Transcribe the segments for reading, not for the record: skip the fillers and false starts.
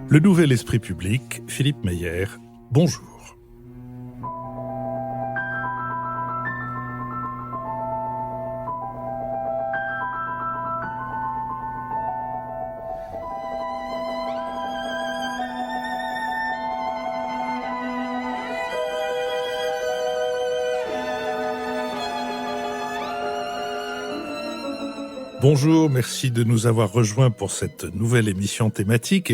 Le nouvel esprit public, Philippe Meyer, bonjour. Bonjour, merci de nous avoir rejoints pour cette nouvelle émission thématique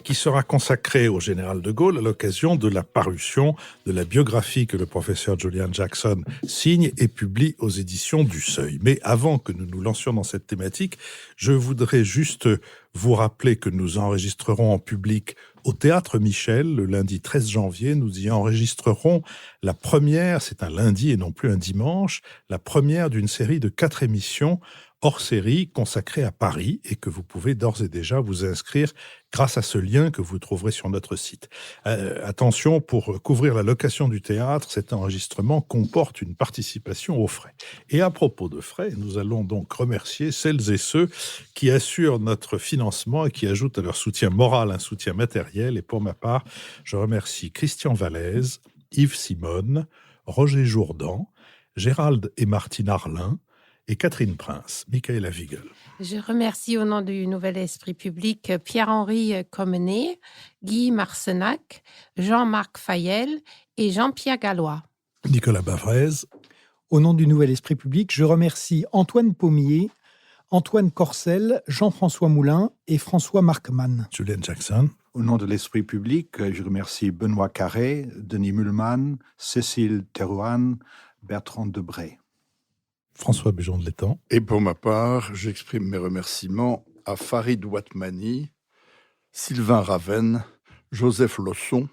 qui sera consacrée au général de Gaulle à l'occasion de la parution de la biographie que le professeur Julian Jackson signe et publie aux éditions du Seuil. Mais avant que nous nous lancions dans cette thématique, je voudrais juste vous rappeler que nous enregistrerons en public au Théâtre Michel le lundi 13 janvier. Nous y enregistrerons la première, c'est un lundi et non plus un dimanche, la première d'une série de 4 émissions hors série consacrée à Paris et que vous pouvez d'ores et déjà vous inscrire grâce à ce lien que vous trouverez sur notre site. Attention, pour couvrir la location du théâtre, cet enregistrement comporte une participation aux frais. Et à propos de frais, nous allons donc remercier celles et ceux qui assurent notre financement et qui ajoutent à leur soutien moral un soutien matériel. Et pour ma part, je remercie Christian Vallès, Yves Simone, Roger Jourdan, Gérald et Martine Arlin, et Catherine Prince, Michaela Wiegel. Je remercie au nom du Nouvel Esprit Public Pierre-Henri Comenet, Guy Marcenac, Jean-Marc Fayel et Jean-Pierre Gallois. Nicolas Bavrez. Au nom du Nouvel Esprit Public, je remercie Antoine Pommier, Antoine Corcel, Jean-François Moulin et François Markmann. Julian Jackson. Au nom de l'Esprit Public, je remercie Benoît Carré, Denis Mulman, Cécile Terouane, Bertrand Debré. François Bujon de l'Étang. Et pour ma part, j'exprime mes remerciements à Farid Ouatmani, Sylvain Ravenne, Joseph Losson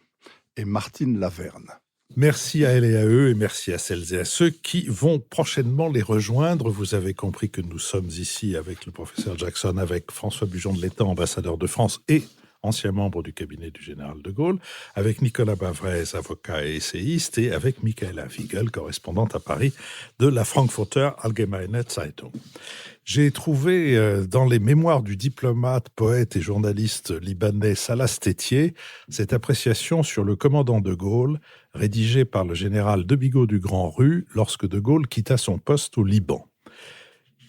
et Martine Laverne. Merci à elles et à eux et merci à celles et à ceux qui vont prochainement les rejoindre. Vous avez compris que nous sommes ici avec le professeur Jackson, avec François Bujon de l'Étang, ambassadeur de France et ancien membre du cabinet du général de Gaulle, avec Nicolas Bavrez, avocat et essayiste, et avec Michaela Wiegel, correspondante à Paris de la Frankfurter Allgemeine Zeitung. J'ai trouvé dans les mémoires du diplomate, poète et journaliste libanais Salah Stétier cette appréciation sur le commandant de Gaulle, rédigée par le général de Bigot du Grand-Rue lorsque de Gaulle quitta son poste au Liban.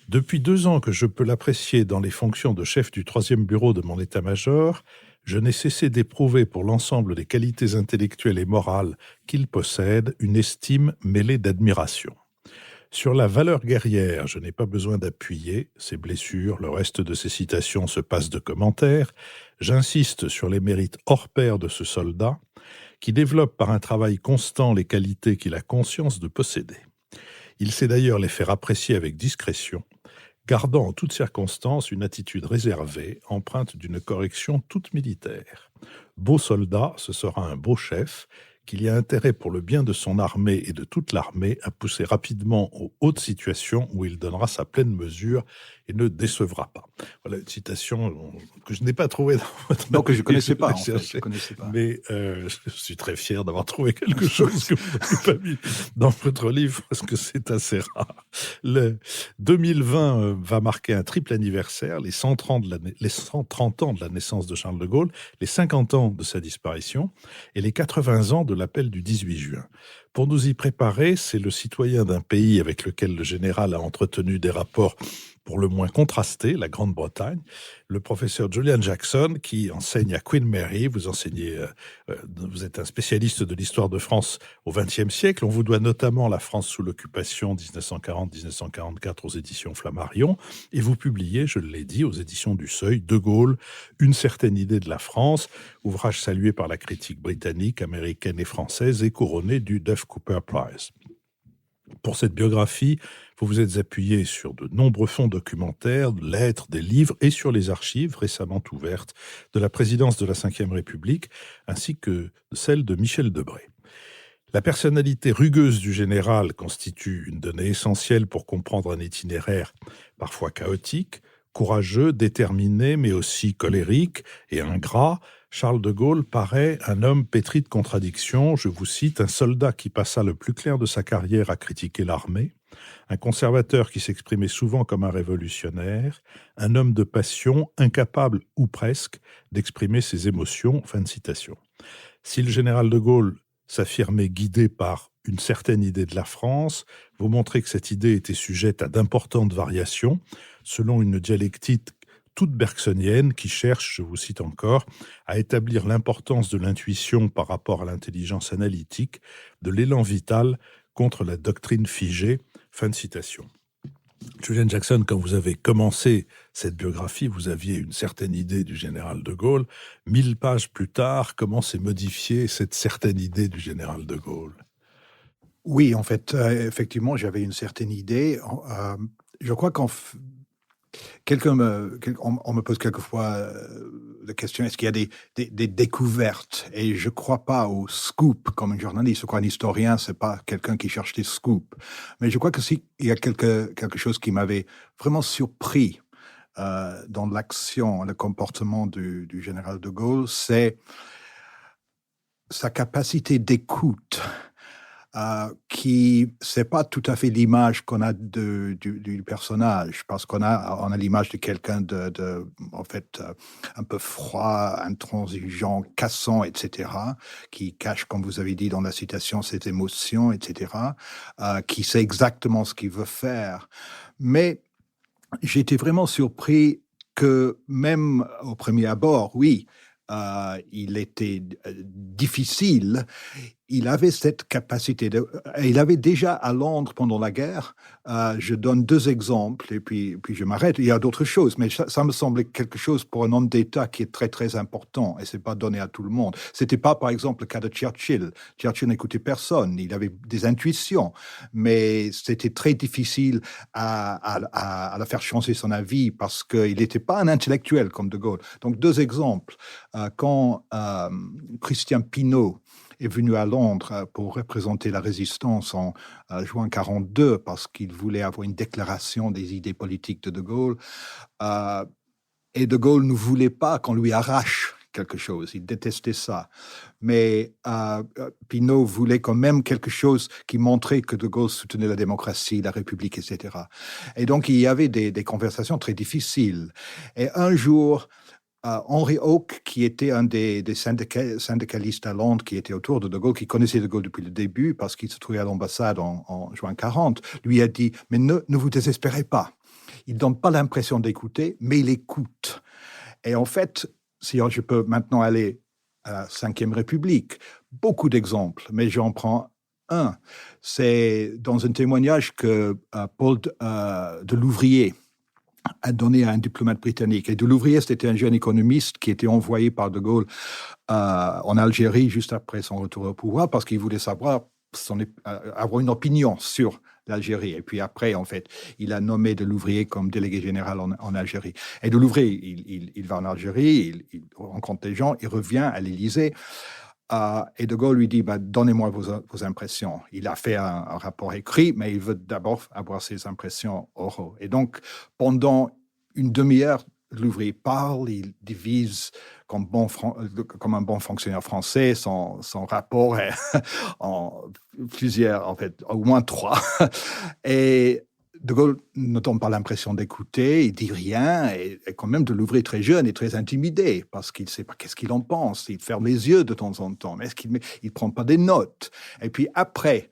Depuis 2 ans que je peux l'apprécier dans les fonctions de chef du 3e bureau de mon état-major, je n'ai cessé d'éprouver pour l'ensemble des qualités intellectuelles et morales qu'il possède une estime mêlée d'admiration. Sur la valeur guerrière, je n'ai pas besoin d'appuyer, ses blessures, le reste de ses citations se passent de commentaires. J'insiste sur les mérites hors pair de ce soldat, qui développe par un travail constant les qualités qu'il a conscience de posséder. Il sait d'ailleurs les faire apprécier avec discrétion, gardant en toutes circonstances une attitude réservée, empreinte d'une correction toute militaire. Beau soldat, ce sera un beau chef, qu'il y a intérêt pour le bien de son armée et de toute l'armée à pousser rapidement aux hautes situations où il donnera sa pleine mesure et ne décevra pas. Voilà une citation que je n'ai pas trouvée dans votre... Non, que je ne connaissais pas, en fait. Je connaissais pas. Mais je suis très fier d'avoir trouvé quelque chose que vous n'avez pas mis dans votre livre, parce que c'est assez rare. Le 2020 va marquer un triple anniversaire, les 130 ans de la naissance de Charles de Gaulle, les 50 ans de sa disparition et les 80 ans de l'appel du 18 juin. Pour nous y préparer, c'est le citoyen d'un pays avec lequel le général a entretenu des rapports pour le moins contrastés, la Grande-Bretagne, le professeur Julian Jackson, qui enseigne à Queen Mary. Vous êtes un spécialiste de l'histoire de France au XXe siècle. On vous doit notamment La France sous l'occupation 1940-1944 aux éditions Flammarion. Et vous publiez, je l'ai dit, aux éditions du Seuil, De Gaulle, une certaine idée de la France, ouvrage salué par la critique britannique, américaine et française et couronné du Duff Cooper Prize. Pour cette biographie, vous vous êtes appuyé sur de nombreux fonds documentaires, lettres, des livres et sur les archives récemment ouvertes de la présidence de la Ve République ainsi que celle de Michel Debré. La personnalité rugueuse du général constitue une donnée essentielle pour comprendre un itinéraire parfois chaotique, courageux, déterminé, mais aussi colérique et ingrat. Charles de Gaulle paraît un homme pétri de contradictions. Je vous cite, un soldat qui passa le plus clair de sa carrière à critiquer l'armée, Un conservateur qui s'exprimait souvent comme un révolutionnaire, un homme de passion, incapable, ou presque, d'exprimer ses émotions. » Fin de citation. Si le général de Gaulle s'affirmait guidé par une certaine idée de la France, vous montrez que cette idée était sujette à d'importantes variations, selon une dialectique toute bergsonienne qui cherche, je vous cite encore, à établir l'importance de l'intuition par rapport à l'intelligence analytique, de l'élan vital contre la doctrine figée. Fin de citation. Julian Jackson, quand vous avez commencé cette biographie, vous aviez une certaine idée du général de Gaulle. 1000 pages plus tard, comment s'est modifiée cette certaine idée du général de Gaulle? Oui, en fait, effectivement, j'avais une certaine idée. Je crois on me pose quelquefois la question, est-ce qu'il y a des découvertes? Et je ne crois pas au scoop comme un journaliste. Je crois qu'un historien, ce n'est pas quelqu'un qui cherche des scoops. Mais je crois que s'il y a quelque chose qui m'avait vraiment surpris dans l'action, le comportement du général de Gaulle, c'est sa capacité d'écoute. Qui c'est pas tout à fait l'image qu'on a du personnage, parce qu'on a l'image de quelqu'un en fait un peu froid, intransigeant, cassant, etc., qui cache, comme vous avez dit dans la citation, ses émotions, etc., qui sait exactement ce qu'il veut faire. Mais j'étais vraiment surpris que même au premier abord, oui, il était difficile. Il avait cette capacité. Il avait déjà à Londres pendant la guerre. Je donne 2 exemples et puis je m'arrête. Il y a d'autres choses, mais ça me semblait quelque chose pour un homme d'État qui est très très important et c'est pas donné à tout le monde. C'était pas par exemple le cas de Churchill. Churchill n'écoutait personne. Il avait des intuitions, mais c'était très difficile à la faire changer son avis parce qu'il n'était pas un intellectuel comme De Gaulle. Donc 2 exemples. Quand Christian Pineau est venu à Londres pour représenter la résistance en juin 1942 parce qu'il voulait avoir une déclaration des idées politiques de Gaulle. Et De Gaulle ne voulait pas qu'on lui arrache quelque chose. Il détestait ça. Mais Pineau voulait quand même quelque chose qui montrait que De Gaulle soutenait la démocratie, la République, etc. Et donc, il y avait des conversations très difficiles. Et un jour, Henry Hawke, qui était un des syndicalistes à Londres, qui était autour de Gaulle, qui connaissait De Gaulle depuis le début, parce qu'il se trouvait à l'ambassade en juin 1940, lui a dit « Mais ne vous désespérez pas. Il ne donne pas l'impression d'écouter, mais il écoute. » Et en fait, si je peux maintenant aller à la Ve République, beaucoup d'exemples, mais j'en prends un. C'est dans un témoignage que Paul de Louvrier a donné à un diplomate britannique. Et de Louvrier, c'était un jeune économiste qui était envoyé par De Gaulle en Algérie juste après son retour au pouvoir parce qu'il voulait savoir avoir une opinion sur l'Algérie. Et puis après, en fait, il a nommé de Louvrier comme délégué général en Algérie. Et de Louvrier, il va en Algérie, il rencontre des gens, il revient à l'Élysée. Et De Gaulle lui dit, donnez-moi vos impressions. Il a fait un rapport écrit, mais il veut d'abord avoir ses impressions oraux. Et donc, pendant une demi-heure, Louvrier parle, il divise comme un bon fonctionnaire français son rapport en plusieurs, en fait, au moins 3. Et De Gaulle ne donne pas l'impression d'écouter, il dit rien, et quand même de Louvrier très jeune et très intimidé, parce qu'il ne sait pas qu'est-ce qu'il en pense, il ferme les yeux de temps en temps, mais est-ce qu'il ne prend pas des notes? Et puis après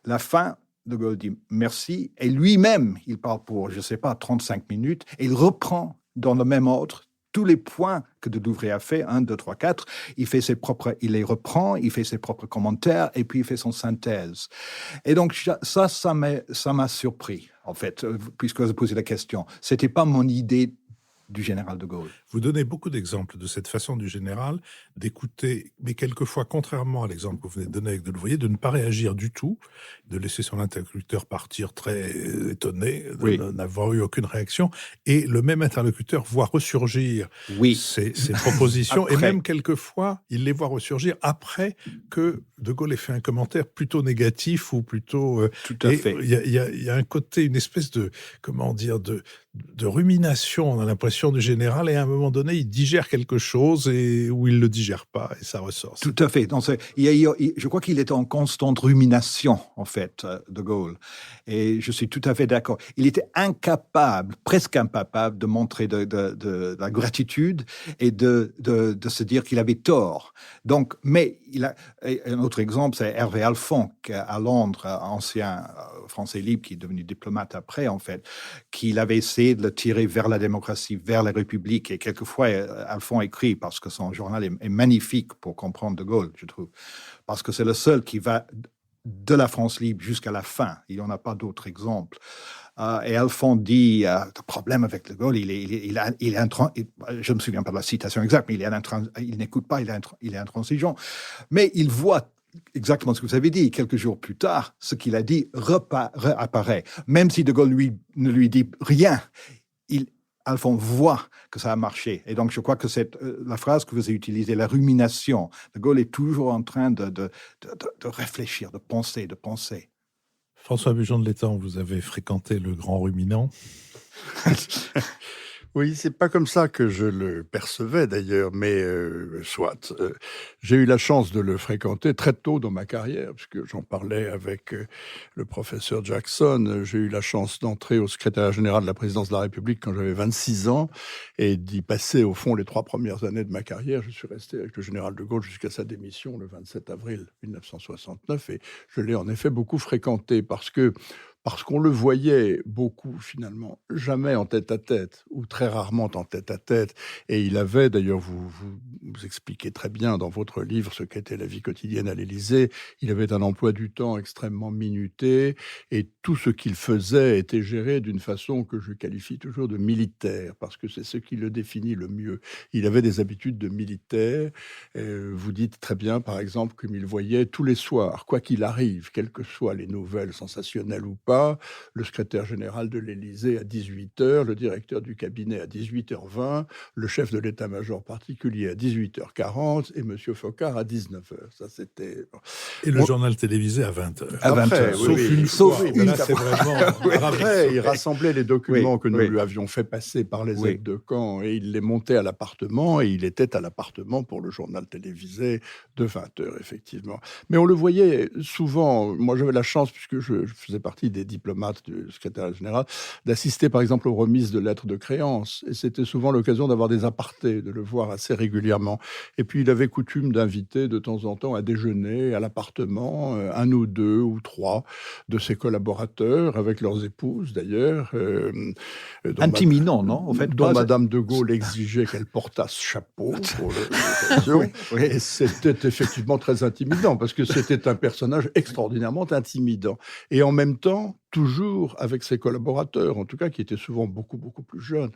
la fin, De Gaulle dit merci, et lui-même, il parle pour, 35 minutes, et il reprend dans le même ordre tous les points que de Louvrier a fait, 1, 2, 3, 4, il les reprend, il fait ses propres commentaires, et puis il fait son synthèse. Et donc, ça m'a surpris, en fait, puisque vous posez la question. C'était pas mon idée du général de Gaulle. Vous donnez beaucoup d'exemples de cette façon du général d'écouter, mais quelquefois, contrairement à l'exemple que vous venez de donner avec de Louvrier, de ne pas réagir du tout, de laisser son interlocuteur partir très étonné, de n'avoir eu aucune réaction, et le même interlocuteur voit ressurgir ses propositions, et même quelquefois, il les voit ressurgir après que de Gaulle ait fait un commentaire plutôt négatif ou plutôt... Tout à fait. Il y a un côté, une espèce de, de rumination, on a l'impression l'expression du général et à un moment donné, il digère quelque chose ou il ne le digère pas et ça ressort. Tout à fait. Donc, je crois qu'il était en constante rumination, en fait, de Gaulle. Et je suis tout à fait d'accord. Il était presque incapable de montrer de la gratitude et de se dire qu'il avait tort. Donc, mais un autre exemple, c'est Hervé Alphand, à Londres, ancien Français libre qui est devenu diplomate après, en fait, qu'il avait essayé de le tirer vers la démocratie, vers la République. Et quelquefois, Alphand écrit, parce que son journal est magnifique pour comprendre de Gaulle, je trouve, parce que c'est le seul qui va de la France libre jusqu'à la fin. Il n'y en a pas d'autres exemples. Et Alphand dit, le problème avec de Gaulle, je ne me souviens pas de la citation exacte, mais il n'écoute pas, il est intransigeant. Mais il voit exactement ce que vous avez dit. Quelques jours plus tard, ce qu'il a dit réapparaît. Même si de Gaulle ne lui dit rien, Alphand voit que ça a marché. Et donc, je crois que la phrase que vous avez utilisée, la rumination, de Gaulle est toujours en train de réfléchir, de penser. François Bujon de l'Étang, vous avez fréquenté le grand ruminant. Oui, c'est pas comme ça que je le percevais d'ailleurs, mais soit. J'ai eu la chance de le fréquenter très tôt dans ma carrière, puisque j'en parlais avec le professeur Jackson. J'ai eu la chance d'entrer au secrétariat général de la présidence de la République quand j'avais 26 ans et d'y passer au fond les 3 premières années de ma carrière. Je suis resté avec le général de Gaulle jusqu'à sa démission le 27 avril 1969 et je l'ai en effet beaucoup fréquenté parce qu'on le voyait beaucoup, finalement, jamais en tête-à-tête, ou très rarement en tête-à-tête. Et il avait, d'ailleurs, vous expliquez très bien dans votre livre ce qu'était la vie quotidienne à l'Élysée, il avait un emploi du temps extrêmement minuté, et tout ce qu'il faisait était géré d'une façon que je qualifie toujours de militaire, parce que c'est ce qui le définit le mieux. Il avait des habitudes de militaire. Vous dites très bien, par exemple, comme il voyait tous les soirs, quoi qu'il arrive, quelles que soient les nouvelles sensationnelles ou pas, le secrétaire général de l'Élysée à 18h, le directeur du cabinet à 18h20, le chef de l'état-major particulier à 18h40 et M. Focard à 19h. Ça, c'était... Et le journal télévisé à 20h. À 20h, Sauf une c'est vraiment... Après, il rassemblait les documents que nous lui avions fait passer par les aides de camp et il les montait à l'appartement et il était à l'appartement pour le journal télévisé de 20h, effectivement. Mais on le voyait souvent. Moi, j'avais la chance, puisque je faisais partie des diplomates du secrétaire général, d'assister par exemple aux remises de lettres de créance. Et c'était souvent l'occasion d'avoir des apartés, de le voir assez régulièrement. Et puis il avait coutume d'inviter de temps en temps à déjeuner à l'appartement un ou 2 ou 3 de ses collaborateurs, avec leurs épouses d'ailleurs. Intimidant, non en fait, dont Madame de Gaulle exigeait qu'elle portasse chapeau pour l'occasion. Et c'était effectivement très intimidant, parce que c'était un personnage extraordinairement intimidant. Et en même temps, toujours avec ses collaborateurs, en tout cas qui étaient souvent beaucoup, beaucoup plus jeunes,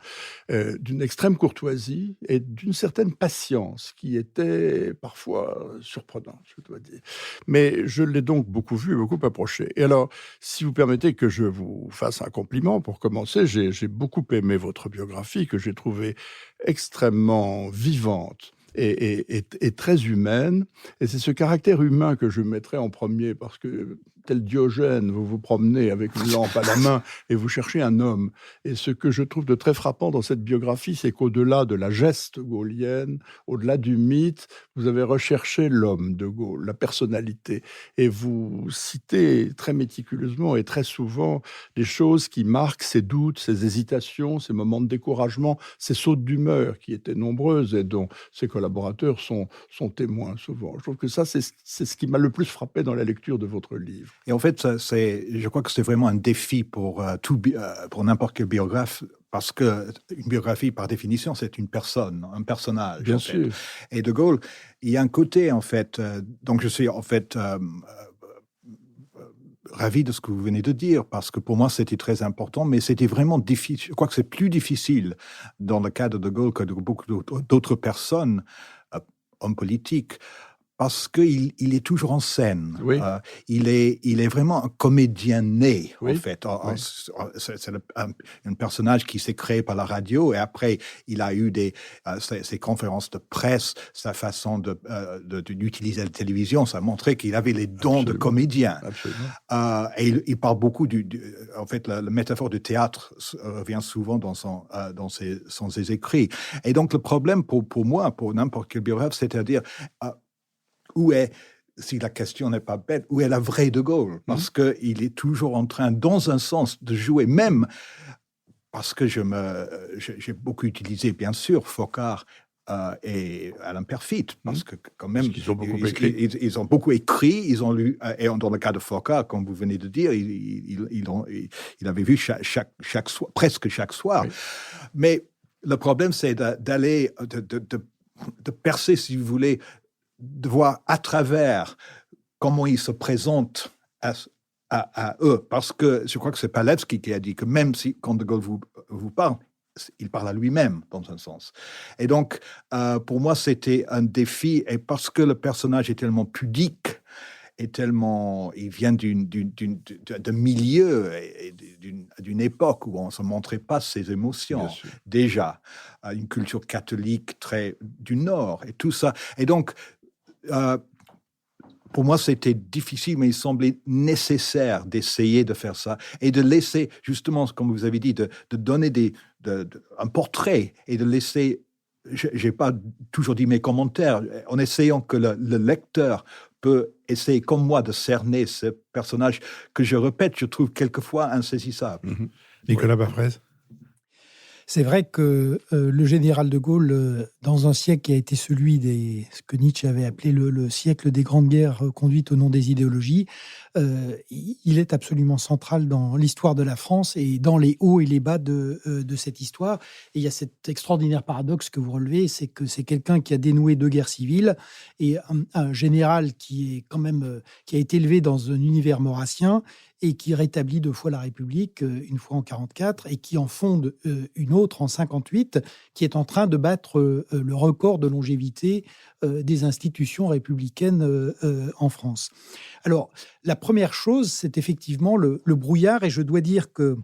d'une extrême courtoisie et d'une certaine patience qui était parfois surprenante, je dois dire. Mais je l'ai donc beaucoup vu, beaucoup approché. Et alors, si vous permettez que je vous fasse un compliment, pour commencer, j'ai beaucoup aimé votre biographie, que j'ai trouvée extrêmement vivante et très humaine. Et c'est ce caractère humain que je mettrais en premier, parce que tel Diogène, vous vous promenez avec une lampe à la main et vous cherchez un homme. Et ce que je trouve de très frappant dans cette biographie, c'est qu'au-delà de la geste gaulienne, au-delà du mythe, vous avez recherché l'homme de Gaulle, la personnalité. Et vous citez très méticuleusement et très souvent des choses qui marquent ses doutes, ses hésitations, ses moments de découragement, ses sautes d'humeur qui étaient nombreuses et dont ses collaborateurs sont témoins souvent. Je trouve que ça, c'est ce qui m'a le plus frappé dans la lecture de votre livre. Et en fait, je crois que c'est vraiment un défi pour n'importe quel biographe, parce qu'une biographie, par définition, c'est une personne, un personnage. Bien sûr. Et de Gaulle, il y a un côté, en fait, donc je suis en fait ravi de ce que vous venez de dire, parce que pour moi, c'était très important, mais c'était vraiment difficile. Je crois que c'est plus difficile dans le cas de Gaulle que de beaucoup d'autres personnes, hommes politiques, parce qu'il est toujours en scène. Oui. Il est vraiment un comédien né, Oui. en fait. Oui. C'est un personnage qui s'est créé par la radio, et après, il a eu ses conférences de presse, sa façon d'utiliser la télévision, ça montrait qu'il avait les dons de comédien. Absolument. Et il parle beaucoup en fait, la métaphore du théâtre revient souvent dans ses écrits. Et donc, le problème pour moi, pour n'importe quel biographe, c'est-à-dire, où est, si la question n'est pas bête, où est la vraie De Gaulle? Parce qu'il est toujours en train, dans un sens, de jouer, même parce que j'ai beaucoup utilisé, bien sûr, Foccart et Alain Perfit, parce que quand même, ils ont beaucoup écrit. Ils ont beaucoup écrit, ils ont lu, et dans le cas de Foccart, comme vous venez de dire, il avait vu chaque soir, presque chaque soir. Oui. Mais le problème, c'est d'aller, de percer, si vous voulez, de voir à travers comment ils se présentent à eux. Parce que je crois que c'est Palevski qui a dit que même si, quand De Gaulle vous parle, il parle à lui-même, dans un sens. Et donc, pour moi, c'était un défi, et parce que le personnage est tellement pudique, et tellement, il vient d'un milieu, et d'une époque où on ne se montrait pas ses émotions, déjà, une culture catholique très du Nord, et tout ça. Et donc, pour moi, c'était difficile, mais il semblait nécessaire d'essayer de faire ça et de laisser, justement, comme vous avez dit, de donner un portrait et de laisser. J'ai pas toujours dit mes commentaires, en essayant que le lecteur peut essayer, comme moi, de cerner ce personnage que, je répète, je trouve quelquefois insaisissable. Nicolas Bafrez. C'est vrai que le général de Gaulle, dans un siècle qui a été celui ce que Nietzsche avait appelé le siècle des grandes guerres conduites au nom des idéologies, il est absolument central dans l'histoire de la France et dans les hauts et les bas de cette histoire. Et il y a cet extraordinaire paradoxe que vous relevez, c'est que c'est quelqu'un qui a dénoué 2 guerres civiles et un général qui a été élevé dans un univers maurassien et qui rétablit 2 fois la République, une fois en 1944, et qui en fonde une autre en 1958, qui est en train de battre le record de longévité des institutions républicaines en France. Alors, la première chose, c'est effectivement le brouillard, et je dois dire que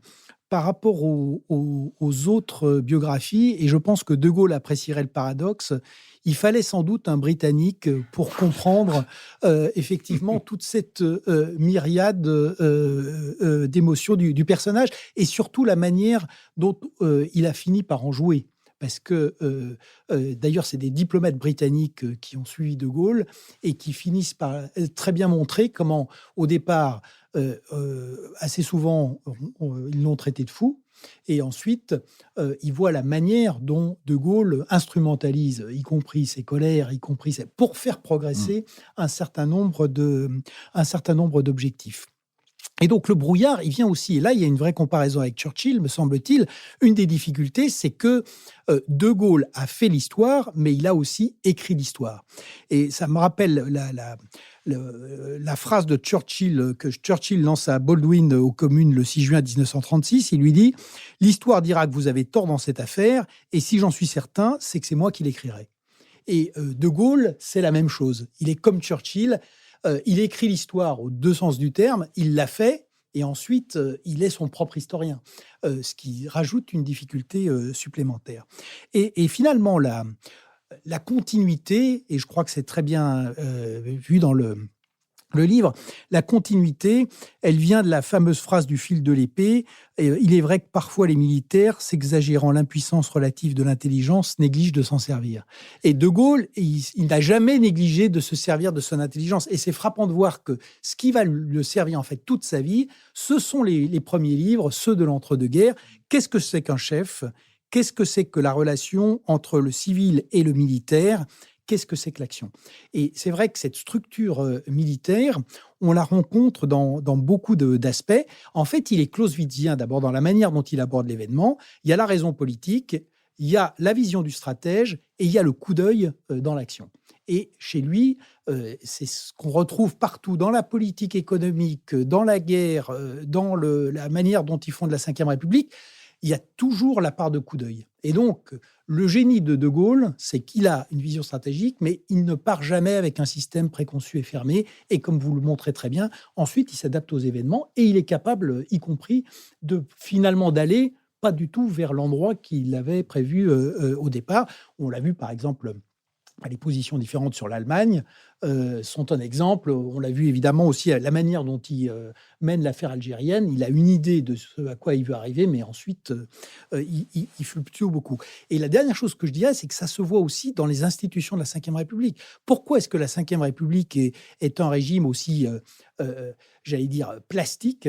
par rapport aux autres biographies, et je pense que De Gaulle apprécierait le paradoxe, il fallait sans doute un Britannique pour comprendre effectivement toute cette myriade d'émotions du personnage, et surtout la manière dont il a fini par en jouer. Parce que, d'ailleurs, c'est des diplomates britanniques qui ont suivi De Gaulle et qui finissent par très bien montrer comment, au départ, assez souvent, ils l'ont traité de fou. Et ensuite, ils voient la manière dont De Gaulle instrumentalise, y compris ses colères, pour faire progresser un certain nombre d'objectifs. Et donc, le brouillard, il vient aussi, et là, il y a une vraie comparaison avec Churchill, me semble-t-il. Une des difficultés, c'est que De Gaulle a fait l'histoire, mais il a aussi écrit l'histoire. Et ça me rappelle la phrase de Churchill, que Churchill lance à Baldwin aux Communes le 6 juin 1936. Il lui dit « L'histoire dira que vous avez tort dans cette affaire, et si j'en suis certain, c'est que c'est moi qui l'écrirai. » Et De Gaulle, c'est la même chose. Il est comme Churchill. Il écrit l'histoire aux 2 sens du terme, il l'a fait, et ensuite, il est son propre historien, ce qui rajoute une difficulté supplémentaire. Et finalement, la continuité, et je crois que c'est très bien vu dans le livre, la continuité, elle vient de la fameuse phrase du fil de l'épée. Il est vrai que parfois les militaires, s'exagérant l'impuissance relative de l'intelligence, négligent de s'en servir. Et De Gaulle, il n'a jamais négligé de se servir de son intelligence. Et c'est frappant de voir que ce qui va le servir en fait toute sa vie, ce sont les premiers livres, ceux de l'entre-deux-guerres. Qu'est-ce que c'est qu'un chef ? Qu'est-ce que c'est que la relation entre le civil et le militaire ? Qu'est-ce que c'est que l'action ? Et c'est vrai que cette structure militaire, on la rencontre dans beaucoup d'aspects. En fait, il est clausewitzien d'abord dans la manière dont il aborde l'événement. Il y a la raison politique, il y a la vision du stratège et il y a le coup d'œil dans l'action. Et chez lui, c'est ce qu'on retrouve partout dans la politique économique, dans la guerre, dans la manière dont ils font de la Ve République. il y a toujours la part de coup d'œil. Et donc, le génie de De Gaulle, c'est qu'il a une vision stratégique, mais il ne part jamais avec un système préconçu et fermé. Et comme vous le montrez très bien, ensuite, il s'adapte aux événements et il est capable, y compris, finalement d'aller pas du tout vers l'endroit qu'il avait prévu au départ. On l'a vu, par exemple, les positions différentes sur l'Allemagne sont un exemple. On l'a vu évidemment aussi à la manière dont il mène l'affaire algérienne. Il a une idée de ce à quoi il veut arriver, mais ensuite, il fluctue beaucoup. Et la dernière chose que je dirais, c'est que ça se voit aussi dans les institutions de la Ve République. Pourquoi est-ce que la Ve République est un régime aussi, j'allais dire, plastique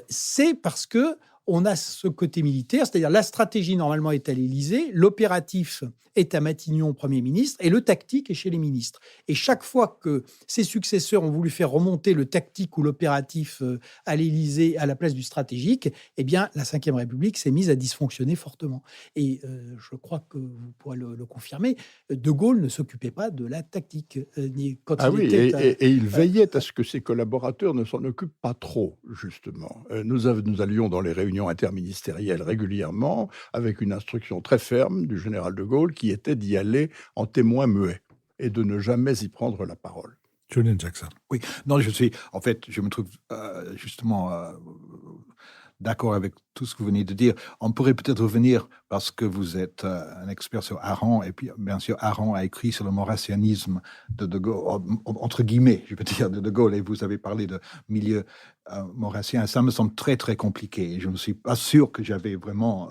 C'est parce que on a ce côté militaire, c'est-à-dire la stratégie normalement est à l'Élysée, l'opératif est à Matignon, Premier ministre, et le tactique est chez les ministres. Et chaque fois que ses successeurs ont voulu faire remonter le tactique ou l'opératif à l'Élysée à la place du stratégique, eh bien la Ve République s'est mise à dysfonctionner fortement. Et je crois que vous pourrez le confirmer, De Gaulle ne s'occupait pas de la tactique. Et il veillait à ce que ses collaborateurs ne s'en occupent pas trop, justement. Nous allions dans les réunions interministérielles régulièrement, avec une instruction très ferme du général de Gaulle qui était d'y aller en témoin muet et de ne jamais y prendre la parole. Julian Jackson. Oui, non, je me trouve justement d'accord avec tout ce que vous venez de dire. On pourrait peut-être revenir, parce que vous êtes un expert sur Aron, et puis bien sûr, Aron a écrit sur le maurassianisme de Gaulle, entre guillemets, je peux dire, de Gaulle, et vous avez parlé de milieu maurassien. Ça me semble très, très compliqué, et je ne suis pas sûr que j'avais vraiment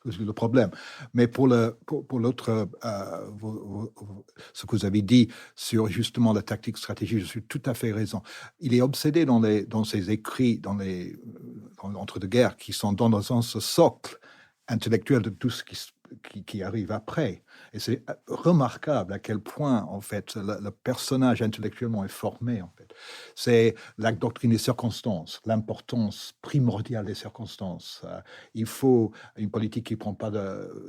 résolu le problème. Mais pour l'autre, ce que vous avez dit sur justement la tactique stratégique, je suis tout à fait raison. Il est obsédé dans ses écrits, entre deux guerres, qui sont dans un sens socle intellectuel de tout ce qui arrive après. Et c'est remarquable à quel point, en fait, le personnage intellectuellement est formé, en fait. C'est la doctrine des circonstances, l'importance primordiale des circonstances. Il faut une politique qui ne prend pas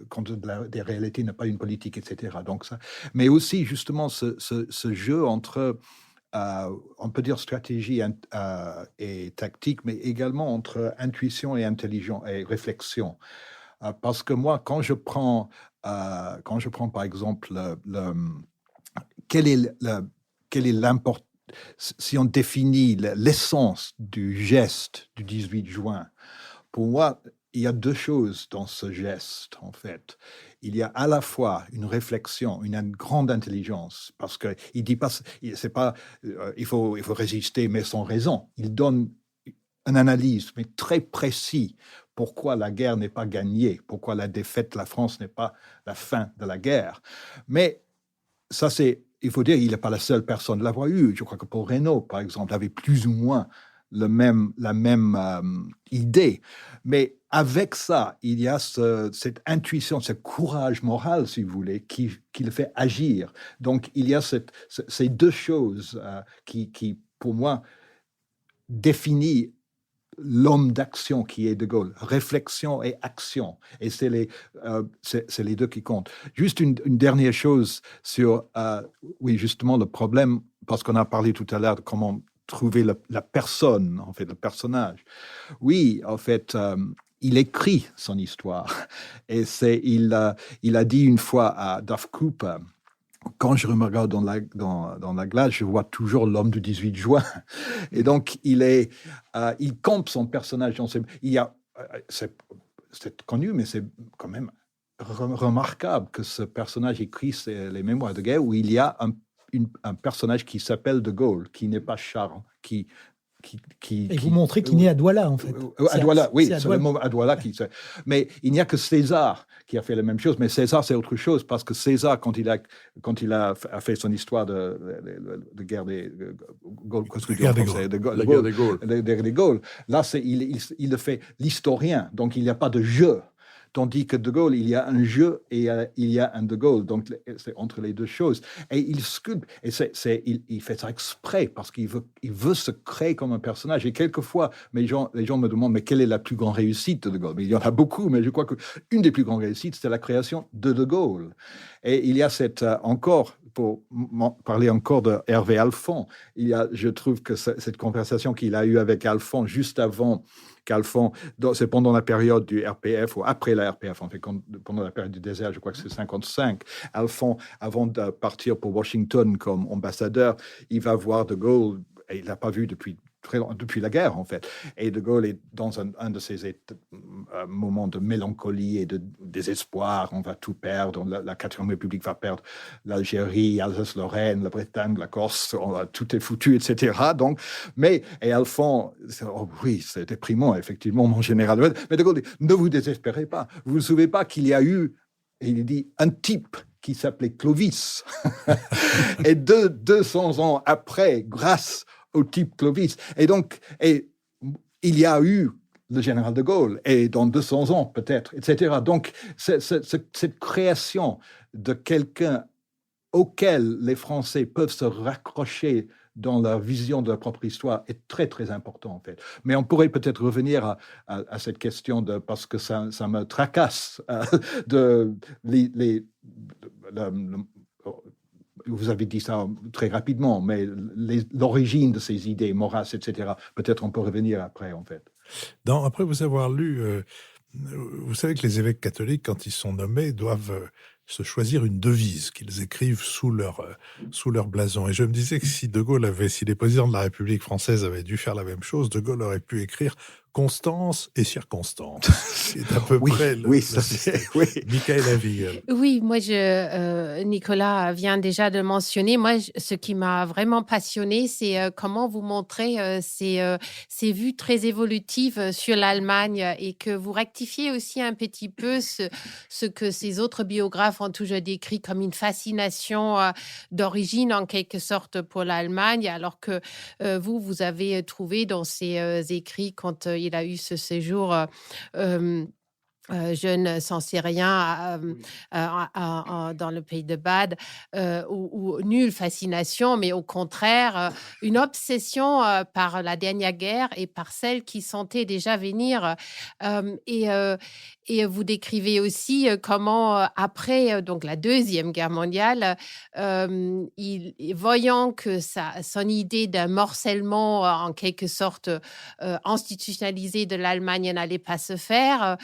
compte des réalités, n'est pas une politique, etc. Donc ça, mais aussi, justement, ce jeu entre... on peut dire stratégie et tactique, mais également entre intuition et intelligence et réflexion. Parce que moi, quand je prends par exemple quelle est l'importance, si on définit l'essence du geste du 18 juin, pour moi, il y a deux choses dans ce geste, en fait. Il y a à la fois une réflexion, une grande intelligence, parce qu'il dit pas, c'est pas, il faut résister, mais sans raison. Il donne une analyse, mais très précis, pourquoi la guerre n'est pas gagnée, pourquoi la défaite de la France n'est pas la fin de la guerre. Mais ça, il faut dire, il n'est pas la seule personne à l'avoir eu. Je crois que Paul Reynaud, par exemple, avait plus ou moins la même idée. Mais avec ça, il y a cette intuition, ce courage moral, si vous voulez, qui le fait agir. Donc, il y a ces deux choses qui, pour moi, définissent l'homme d'action qui est De Gaulle, réflexion et action. Et c'est les deux qui comptent. Juste une dernière chose sur, oui, justement, le problème, parce qu'on a parlé tout à l'heure de comment trouver la personne, en fait, le personnage. Oui, en fait, il écrit son histoire. Et il a dit une fois à Duff Cooper, quand je me regarde dans la glace, je vois toujours l'homme du 18 juin. Et donc, il campe son personnage. C'est connu, mais c'est quand même remarquable que ce personnage écrit les mémoires de guerre où il y a un personnage qui s'appelle De Gaulle, qui n'est pas Charles, et vous montrez qu'il n'est à Douala, en fait. À Douala, oui, c'est le mot à Douala. Mais il n'y a que César qui a fait la même chose. Mais César, c'est autre chose, parce que César, quand il a fait son histoire de guerre des Gaules, la guerre des Gaules, là, il le fait l'historien. Donc, il n'y a pas de jeu. Tandis que De Gaulle, il y a un jeu et il y a un De Gaulle. Donc, c'est entre les deux choses. Et il sculpte. Et il fait ça exprès parce qu'il veut se créer comme un personnage. Et quelquefois, les gens me demandent, mais quelle est la plus grande réussite de De Gaulle? Mais il y en a beaucoup, mais je crois qu'une des plus grandes réussites, c'est la création de Gaulle. Et il y a encore, pour parler encore de Hervé Alphand, je trouve que cette conversation qu'il a eue avec Alphand juste avant qu'Alphonse, c'est pendant la période du RPF, ou après la RPF, en fait, pendant la période du désert, je crois que c'est 55, Alphonse, avant de partir pour Washington comme ambassadeur, il va voir De Gaulle, et il ne l'a pas vu depuis la guerre, en fait. Et De Gaulle est dans un de ces moments de mélancolie et de désespoir. On va tout perdre. La 4e République va perdre l'Algérie, l'Alsace-Lorraine, la Bretagne, la Corse. Tout est foutu, etc. Donc, et Alphonse, oui, c'est déprimant, effectivement, mon général. Mais De Gaulle dit, ne vous désespérez pas. Vous ne savez pas qu'il y a eu, et il dit, un type qui s'appelait Clovis. Et 200 ans après, grâce au type Clovis. Et donc, il y a eu le général de Gaulle, et dans 200 ans peut-être, etc. Donc, cette création de quelqu'un auquel les Français peuvent se raccrocher dans leur vision de leur propre histoire est très, très important, en fait. Mais on pourrait peut-être revenir à cette question, parce que ça me tracasse, vous avez dit ça très rapidement, mais l'origine de ces idées, Maurras, etc., peut-être on peut revenir après, en fait. Après vous avoir lu, vous savez que les évêques catholiques, quand ils sont nommés, doivent se choisir une devise qu'ils écrivent sous leur blason. Et je me disais que si les présidents de la République française avaient dû faire la même chose, De Gaulle aurait pu écrire Constance et circonstance. C'est à peu près oui, ça c'est... Oui. Michaela Wiegel. Oui, moi, Nicolas vient déjà de mentionner. Moi, ce qui m'a vraiment passionné, c'est comment vous montrez ces vues très évolutives sur l'Allemagne et que vous rectifiez aussi un petit peu ce que ces autres biographes ont toujours décrit comme une fascination d'origine, en quelque sorte, pour l'Allemagne, alors que vous avez trouvé dans ces écrits, quand il a eu ce séjour jeune Sansérien dans le pays de Bade, où nulle fascination, mais au contraire, une obsession par la dernière guerre et par celles qui sentaient déjà venir. Et vous décrivez aussi comment, après donc la Deuxième Guerre mondiale, voyant que son idée d'un morcellement en quelque sorte institutionnalisé de l'Allemagne n'allait pas se faire,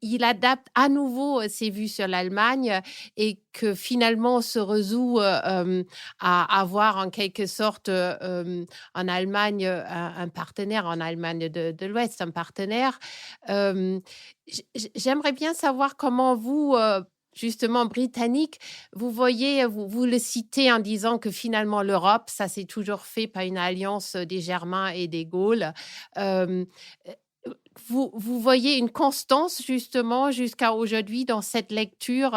il adapte à nouveau ses vues sur l'Allemagne et que finalement se résout à avoir en quelque sorte en Allemagne un partenaire, en Allemagne de l'Ouest, un partenaire. J'aimerais bien savoir comment vous... justement britannique, vous voyez, vous le citez en disant que finalement l'Europe, ça s'est toujours fait par une alliance des Germains et des Gaules. Vous voyez une constance justement jusqu'à aujourd'hui dans cette lecture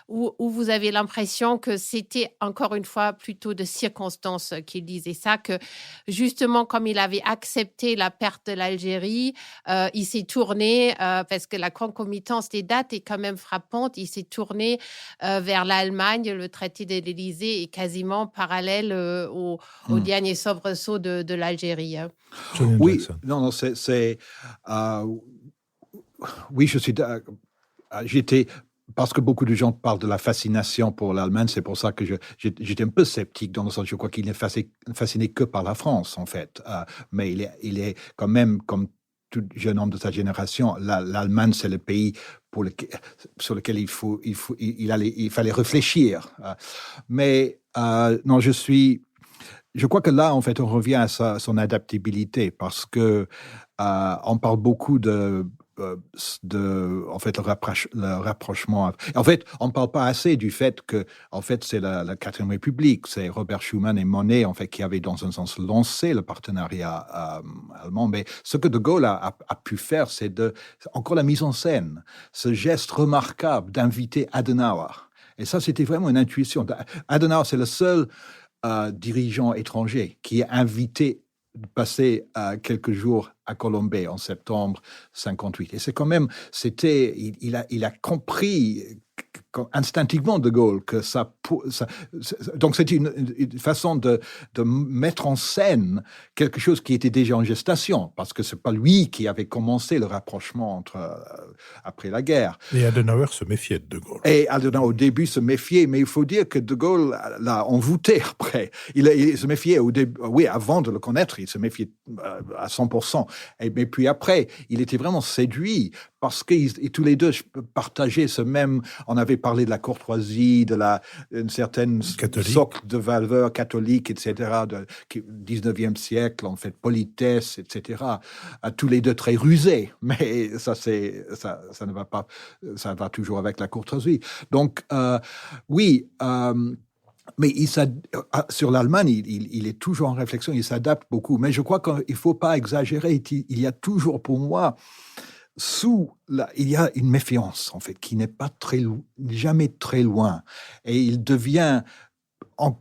où vous avez l'impression que c'était encore une fois plutôt de circonstances qu'il disait ça, que justement comme il avait accepté la perte de l'Algérie, il s'est tourné, parce que la concomitance des dates est quand même frappante, il s'est tourné vers l'Allemagne, le traité de l'Élysée est quasiment parallèle au dernier soubresaut de l'Algérie. Oui, non, oui, j'étais, parce que beaucoup de gens parlent de la fascination pour l'Allemagne, c'est pour ça que j'étais un peu sceptique, dans le sens, je crois qu'il n'est fasciné que par la France, en fait. Mais il est quand même, comme tout jeune homme de sa génération, l'Allemagne, c'est le pays sur lequel il fallait réfléchir. Mais non, je crois que là, en fait, on revient à son adaptabilité, parce que on parle beaucoup en fait, le rapprochement. En fait, on ne parle pas assez du fait que, en fait, c'est la 4e République, c'est Robert Schuman et Monnet, en fait, qui avaient, dans un sens, lancé le partenariat allemand. Mais ce que De Gaulle a pu faire, c'est encore la mise en scène, ce geste remarquable d'inviter Adenauer. Et ça, c'était vraiment une intuition. Adenauer, c'est le seul dirigeant étranger qui est invité de passer quelques jours à Colombey en septembre 58. Et c'est quand même, il a compris instinctivement, De Gaulle, que ça donc c'était une façon de mettre en scène quelque chose qui était déjà en gestation, parce que c'est pas lui qui avait commencé le rapprochement après la guerre. Et Adenauer se méfiait de De Gaulle. Et Adenauer au début se méfiait, mais il faut dire que De Gaulle l'a envoûté après. Il se méfiait au début, oui, avant de le connaître, il se méfiait à 100%. Mais puis après, il était vraiment séduit parce que tous les deux partageaient ce même. On avait parlé de la courtoisie, une certaine socle de valeurs catholiques, etc. Du 19e siècle, en fait, politesse, etc. Tous les deux très rusés, mais ça ne va pas. Ça va toujours avec la courtoisie. Donc, oui. Mais sur l'Allemagne, il est toujours en réflexion, il s'adapte beaucoup. Mais je crois qu'il ne faut pas exagérer. Il y a toujours, pour moi, il y a une méfiance, en fait, qui n'est pas jamais très loin. Et il devient, donc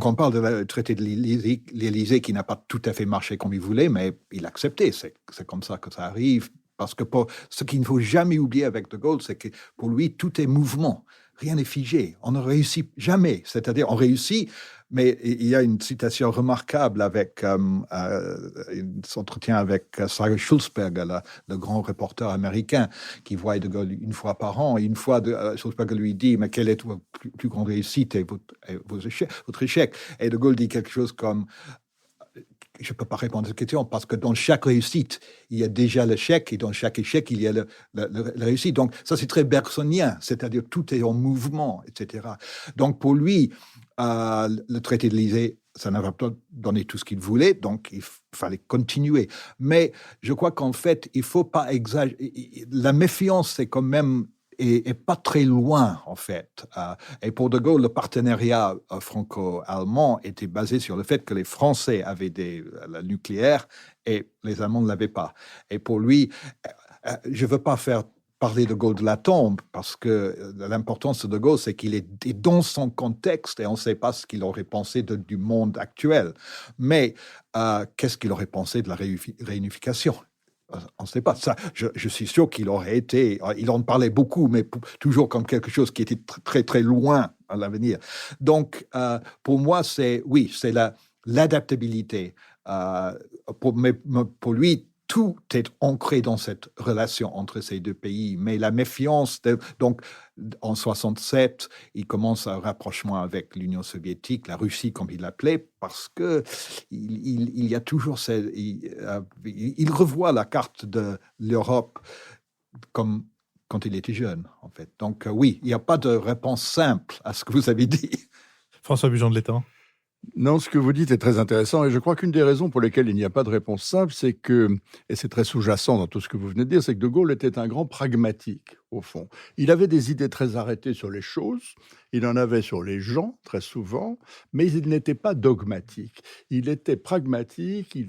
on parle du traité de l'Élysée qui n'a pas tout à fait marché comme il voulait, mais il a accepté. C'est comme ça que ça arrive. Parce que ce qu'il ne faut jamais oublier avec De Gaulle, c'est que pour lui, tout est mouvement. Rien n'est figé. On ne réussit jamais. C'est-à-dire, on réussit, mais il y a une citation remarquable avec son entretien avec Cyrus Sulzberger, le grand reporter américain, qui voit De Gaulle une fois par an. Et une fois, Sulzberger lui dit, mais quelle est votre plus grande réussite et votre échec? Et De Gaulle dit quelque chose comme... Je ne peux pas répondre à cette question parce que dans chaque réussite, il y a déjà l'échec et dans chaque échec, il y a la réussite. Donc, ça, c'est très bergsonien, c'est-à-dire tout est en mouvement, etc. Donc, pour lui, le traité de l'Élysée, ça n'a pas donné tout ce qu'il voulait, donc il fallait continuer. Mais je crois qu'en fait, il ne faut pas exagérer. La méfiance, c'est quand même... Et pas très loin, en fait. Et pour De Gaulle, le partenariat franco-allemand était basé sur le fait que les Français avaient le nucléaire et les Allemands ne l'avaient pas. Et pour lui, je ne veux pas faire parler De Gaulle de la tombe, parce que l'importance de De Gaulle, c'est qu'il est dans son contexte et on ne sait pas ce qu'il aurait pensé du monde actuel. Mais qu'est-ce qu'il aurait pensé de la réunification ? On ne sait pas. Ça, je suis sûr qu'il aurait été... Il en parlait beaucoup, mais toujours comme quelque chose qui était très, très loin à l'avenir. Donc, pour moi, c'est l'adaptabilité. Pour lui, tout est ancré dans cette relation entre ces deux pays. Mais la méfiance... Donc, en 67, il commence un rapprochement avec l'Union soviétique, la Russie, comme il l'appelait, parce que il y a toujours... Il revoit la carte de l'Europe comme quand il était jeune, en fait. Donc, oui, il n'y a pas de réponse simple à ce que vous avez dit. François Bujon de l'Étang. Non, ce que vous dites est très intéressant et je crois qu'une des raisons pour lesquelles il n'y a pas de réponse simple, c'est que, et c'est très sous-jacent dans tout ce que vous venez de dire, c'est que De Gaulle était un grand pragmatique, au fond. Il avait des idées très arrêtées sur les choses, il en avait sur les gens, très souvent, mais il n'était pas dogmatique. Il était pragmatique, il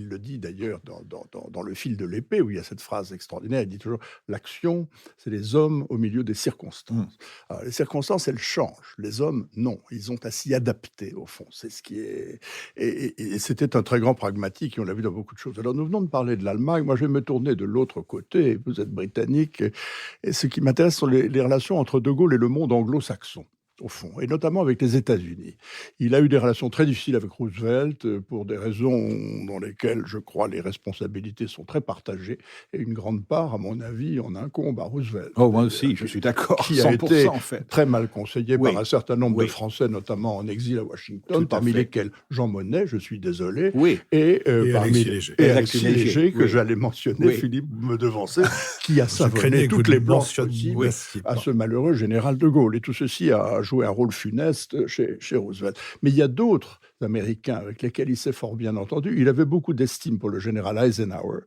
le dit d'ailleurs dans Le fil de l'épée, où il y a cette phrase extraordinaire, il dit toujours « l'action, c'est les hommes au milieu des circonstances ». Alors, les circonstances, elles changent. Les hommes, non. Ils ont à s'y adapter, au fond. C'est ce qui est... Et c'était un très grand pragmatique, et on l'a vu dans beaucoup de choses. Alors, nous venons de parler de l'Allemagne. Moi, je vais me tourner de l'autre côté. Vous êtes britannique. Et ce qui m'intéresse sont les relations entre De Gaulle et le monde anglo-saxon, au fond, et notamment avec les États-Unis. Il a eu des relations très difficiles avec Roosevelt pour des raisons dans lesquelles, je crois, les responsabilités sont très partagées, et une grande part, à mon avis, en incombe à Roosevelt. Oh, moi aussi, je suis d'accord, qui a été en fait. très mal conseillé par un certain nombre de Français, notamment en exil à Washington, parmi lesquels Jean Monnet, je suis désolé, et Alexis Léger, que j'allais mentionner, Philippe me devançait, qui a savonné toutes les planches possibles à ce malheureux général de Gaulle. Et tout ceci a joué un rôle funeste chez Roosevelt. Mais il y a d'autres Américains avec lesquels il s'est fort bien entendu. Il avait beaucoup d'estime pour le général Eisenhower,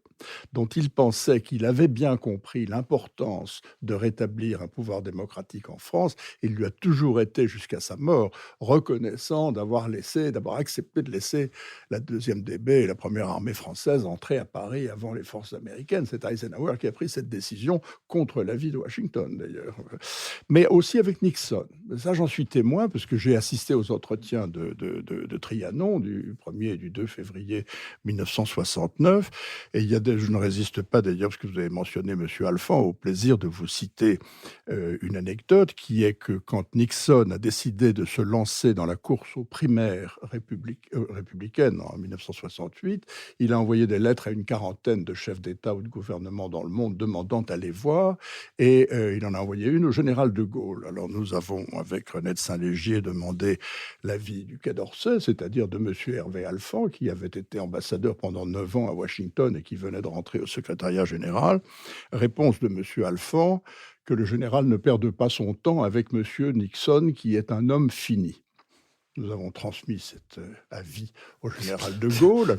dont il pensait qu'il avait bien compris l'importance de rétablir un pouvoir démocratique en France. Il lui a toujours été, jusqu'à sa mort, reconnaissant d'avoir accepté de laisser la 2e DB et la première armée française entrer à Paris avant les forces américaines. C'est Eisenhower qui a pris cette décision contre l'avis de Washington, d'ailleurs. Mais aussi avec Nixon. Ça, j'en suis témoin, parce que j'ai assisté aux entretiens de Trianon, du 1er et du 2 février 1969, et il y a je ne résiste pas d'ailleurs, parce que vous avez mentionné M. Alphand, au plaisir de vous citer une anecdote qui est que quand Nixon a décidé de se lancer dans la course aux primaires républicaines en 1968, il a envoyé des lettres à une quarantaine de chefs d'État ou de gouvernement dans le monde demandant à les voir, et il en a envoyé une au général de Gaulle. Alors nous avons, avec René de Saint-Légier, demandé l'avis du Quai d'Orsay, c'est-à-dire de M. Hervé Alphand, qui avait été ambassadeur pendant 9 ans à Washington et qui venait de rentrer au secrétariat général. Réponse de M. Alphand, que le général ne perde pas son temps avec M. Nixon, qui est un homme fini. Nous avons transmis cet avis au général de Gaulle,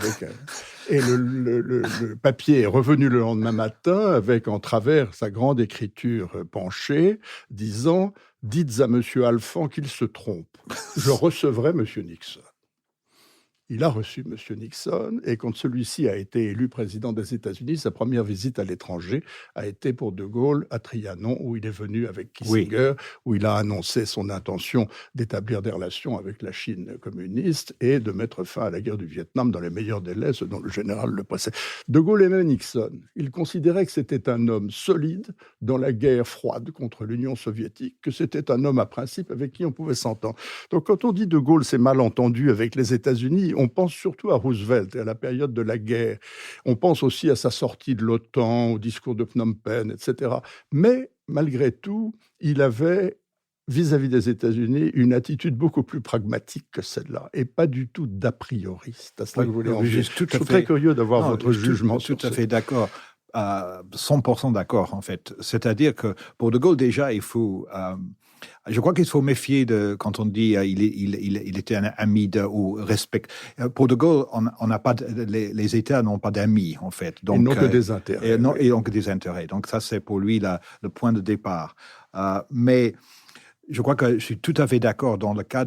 et le papier est revenu le lendemain matin avec en travers sa grande écriture penchée, disant « Dites à M. Alphand qu'il se trompe, je recevrai M. Nixon ». Il a reçu M. Nixon, et quand celui-ci a été élu président des États-Unis, sa première visite à l'étranger a été pour De Gaulle à Trianon, où il est venu avec Kissinger, où il a annoncé son intention d'établir des relations avec la Chine communiste et de mettre fin à la guerre du Vietnam dans les meilleurs délais, ce dont le général le pressait. De Gaulle aimait Nixon. Il considérait que c'était un homme solide dans la guerre froide contre l'Union soviétique, que c'était un homme à principe avec qui on pouvait s'entendre. Donc quand on dit De Gaulle s'est mal entendu avec les États-Unis, on pense surtout à Roosevelt et à la période de la guerre. On pense aussi à sa sortie de l'OTAN, au discours de Phnom Penh, etc. Mais malgré tout, il avait, vis-à-vis des États-Unis, une attitude beaucoup plus pragmatique que celle-là, et pas du tout d'a priori. C'est à cela que vous voulez en venir. Je suis très curieux d'avoir votre jugement sur ça. Tout à fait d'accord. 100% d'accord, en fait. C'est-à-dire que pour De Gaulle, déjà, il faut... je crois qu'il faut méfier quand on dit il était un ami ou respect. Pour De Gaulle, on n'a pas les États n'ont pas d'amis en fait. Donc, ils n'ont que des intérêts. Ils n'ont que des intérêts. Donc ça c'est pour lui le point de départ. Mais je crois que je suis tout à fait d'accord dans le cas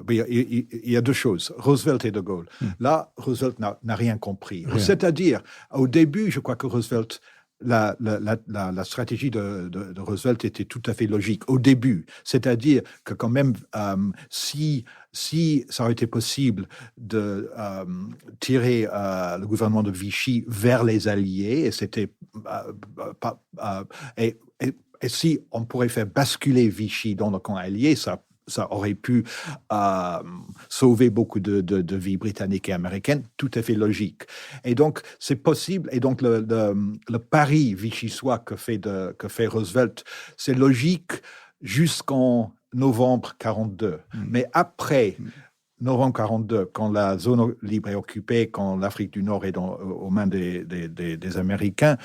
il y a deux choses, Roosevelt et De Gaulle. Là, Roosevelt n'a rien compris. C'est-à-dire, au début, je crois que Roosevelt la stratégie de Roosevelt était tout à fait logique au début. C'est-à-dire que quand même, si ça aurait été possible de tirer le gouvernement de Vichy vers les Alliés, et c'était et si on pourrait faire basculer Vichy dans le camp allié, ça aurait pu sauver beaucoup de vies britanniques et américaines, tout à fait logique. Et donc, c'est possible. Et donc, le pari vichysois que fait Roosevelt, c'est logique jusqu'en novembre 1942. Mais après novembre 1942, quand la zone libre est occupée, quand l'Afrique du Nord est aux mains des Américains,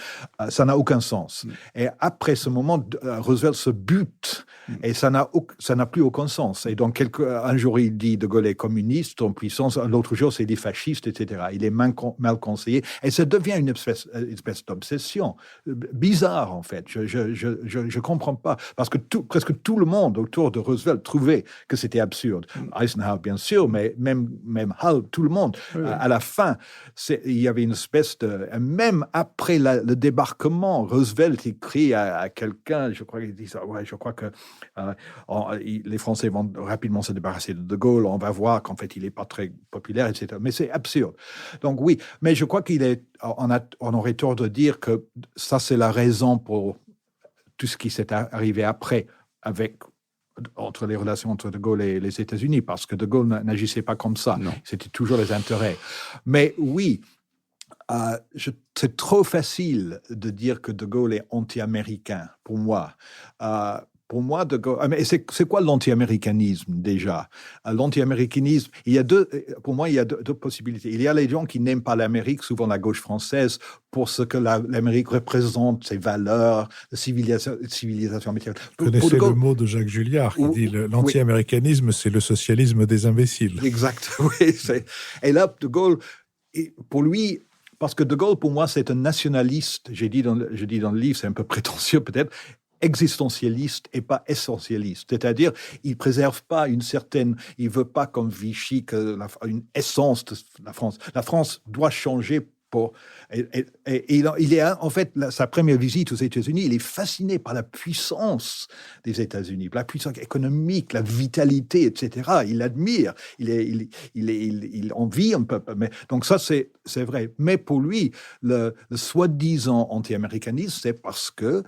ça n'a aucun sens. Et après ce moment, Roosevelt se bute et ça n'a plus aucun sens. Et donc, un jour, il dit De Gaulle est communiste en puissance, l'autre jour, c'est des fascistes, etc. Il est mal conseillé et ça devient une espèce d'obsession. Bizarre, en fait. Je comprends pas. Parce que presque tout le monde autour de Roosevelt trouvait que c'était absurde. Eisenhower, bien sûr, mais même Hull, tout le monde. À la fin, il y avait une espèce de... Même après le débarquement, Roosevelt écrit à quelqu'un, je crois qu'il dit ça, je crois que les Français vont rapidement se débarrasser de Gaulle, on va voir qu'en fait, il n'est pas très populaire, etc. Mais c'est absurde. Donc oui, mais je crois on aurait tort de dire que ça, c'est la raison pour tout ce qui s'est arrivé après entre les relations entre De Gaulle et les États-Unis, parce que De Gaulle n'agissait pas comme ça. Non. C'était toujours les intérêts. Mais oui, c'est trop facile de dire que De Gaulle est anti-américain, pour moi. Pour moi, De Gaulle... Mais c'est quoi l'anti-américanisme, déjà? L'anti-américanisme, pour moi, il y a deux possibilités. Il y a les gens qui n'aiment pas l'Amérique, souvent la gauche française, pour ce que l'Amérique représente, ses valeurs, la civilisation américaine. Vous connaissez le mot de Jacques Julliard qui dit l'anti-américanisme, c'est le socialisme des imbéciles. Exact, oui. Et là, De Gaulle, pour lui... Parce que De Gaulle, pour moi, c'est un nationaliste, je dis dans le livre, c'est un peu prétentieux peut-être, existentialiste et pas essentialiste. C'est-à-dire, il préserve pas il veut pas comme Vichy une essence de la France. La France doit changer Il est, en fait, sa première visite aux États-Unis, il est fasciné par la puissance des États-Unis, la puissance économique, la vitalité, etc. Il admire, il envie un peu. Mais, donc ça, c'est vrai. Mais pour lui, le soi-disant anti-américanisme, c'est parce qu'il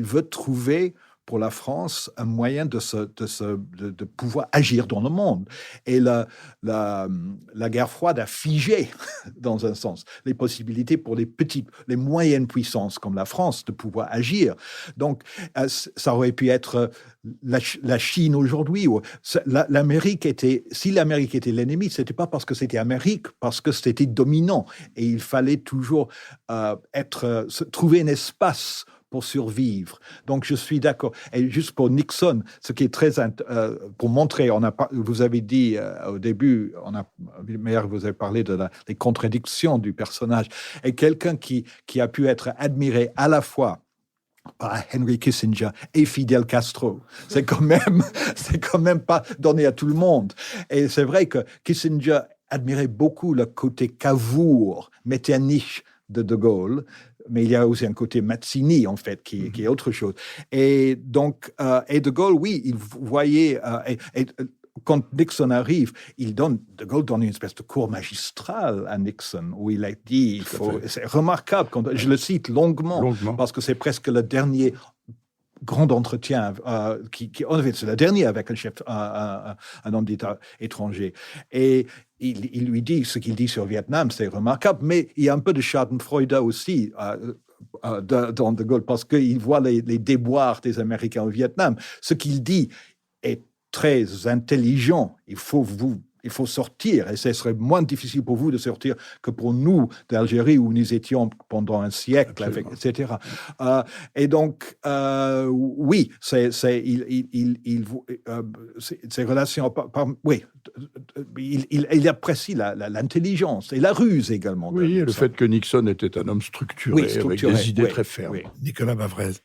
veut trouver pour la France un moyen de pouvoir agir dans le monde. Et la guerre froide a figé, dans un sens, les possibilités pour les moyennes puissances comme la France de pouvoir agir. Donc, ça aurait pu être la Chine aujourd'hui. Si l'Amérique était l'ennemi, c'était pas parce que c'était Amérique, parce que c'était dominant. Et il fallait toujours trouver un espace pour survivre. Donc, je suis d'accord. Et juste pour Nixon, ce qui est très... pour montrer, vous avez dit au début, vous avez parlé des contradictions du personnage, et quelqu'un qui a pu être admiré à la fois par Henry Kissinger et Fidel Castro. C'est quand même pas donné à tout le monde. Et c'est vrai que Kissinger admirait beaucoup le côté cavour, Metternich de Gaulle, mais il y a aussi un côté Mazzini, en fait, qui est autre chose. Et donc, et de Gaulle, oui, il voyait... quand Nixon arrive, de Gaulle donne une espèce de cours magistral à Nixon, où il a dit, c'est remarquable, je le cite longuement, parce que c'est presque le dernier grand entretien, en fait, c'est le dernier avec un homme d'État étranger. Et il lui dit, ce qu'il dit sur Vietnam, c'est remarquable, mais il y a un peu de Schadenfreude aussi dans de Gaulle, parce qu'il voit les déboires des Américains au Vietnam. Ce qu'il dit est très intelligent. Il faut sortir, et ce serait moins difficile pour vous de sortir que pour nous d'Algérie, où nous étions pendant un siècle, etc. Et donc, oui, ces relations, oui, il apprécie l'intelligence et la ruse également. Oui, et le fait que Nixon était un homme structuré avec des idées très fermes. Oui. Nicolas Bavrez.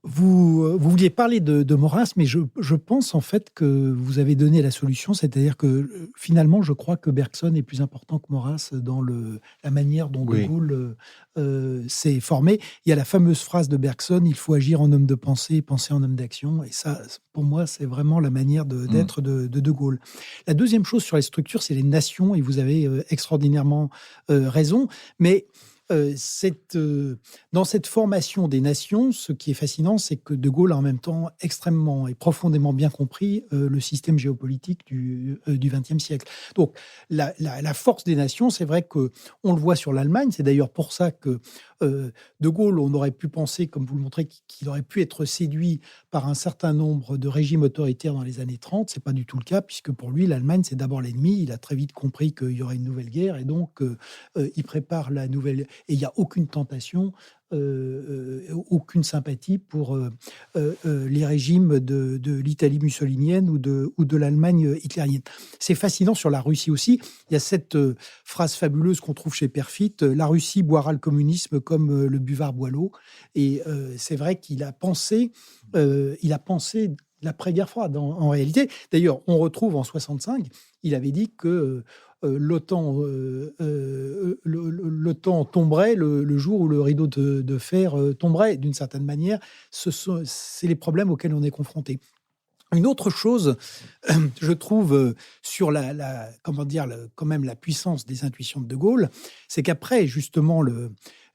Vous vouliez parler de Maurras, mais je pense en fait que vous avez donné la solution, c'est-à-dire que finalement, je crois que Bergson est plus important que Maurras dans la manière dont De Gaulle s'est formé. Il y a la fameuse phrase de Bergson, il faut agir en homme de pensée, penser en homme d'action, et ça, pour moi, c'est vraiment la manière d'être de Gaulle. La deuxième chose sur les structures, c'est les nations, et vous avez extraordinairement raison, mais... dans cette formation des nations, ce qui est fascinant, c'est que De Gaulle a en même temps extrêmement et profondément bien compris le système géopolitique du XXe siècle. Donc, la force des nations, c'est vrai qu'on le voit sur l'Allemagne. C'est d'ailleurs pour ça que De Gaulle, on aurait pu penser, comme vous le montrez, qu'il aurait pu être séduit par un certain nombre de régimes autoritaires dans les années 30. C'est pas du tout le cas, puisque pour lui, l'Allemagne, c'est d'abord l'ennemi. Il a très vite compris qu'il y aurait une nouvelle guerre, et donc il prépare la nouvelle... Et il n'y a aucune tentation, aucune sympathie pour les régimes de l'Italie mussolinienne ou de l'Allemagne hitlérienne. C'est fascinant sur la Russie aussi. Il y a cette phrase fabuleuse qu'on trouve chez Perfit, la Russie boira le communisme comme le buvard boit l'eau. Et c'est vrai qu'il a pensé l'après-guerre froide en réalité. D'ailleurs, on retrouve en 65, il avait dit que l'OTAN tomberait le jour où le rideau de fer tomberait. D'une certaine manière, c'est les problèmes auxquels on est confronté. Une autre chose, je trouve, sur quand même la puissance des intuitions de Gaulle, c'est qu'après, justement,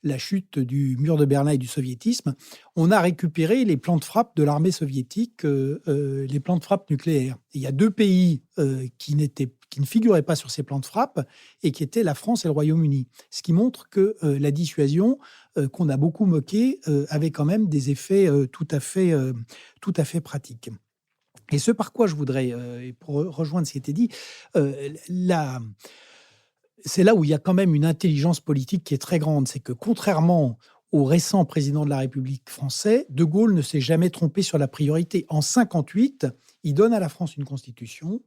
la chute du mur de Berlin et du soviétisme, on a récupéré les plans de frappe de l'armée soviétique, les plans de frappe nucléaires. Et il y a deux pays qui ne figuraient pas sur ces plans de frappe et qui étaient la France et le Royaume-Uni. Ce qui montre que la dissuasion, qu'on a beaucoup moquée, avait quand même des effets tout à fait pratiques. Et ce par quoi je voudrais, pour rejoindre ce qui était dit, c'est là où il y a quand même une intelligence politique qui est très grande. C'est que contrairement au récent président de la République français, De Gaulle ne s'est jamais trompé sur la priorité. En 1958, il donne à la France une constitution,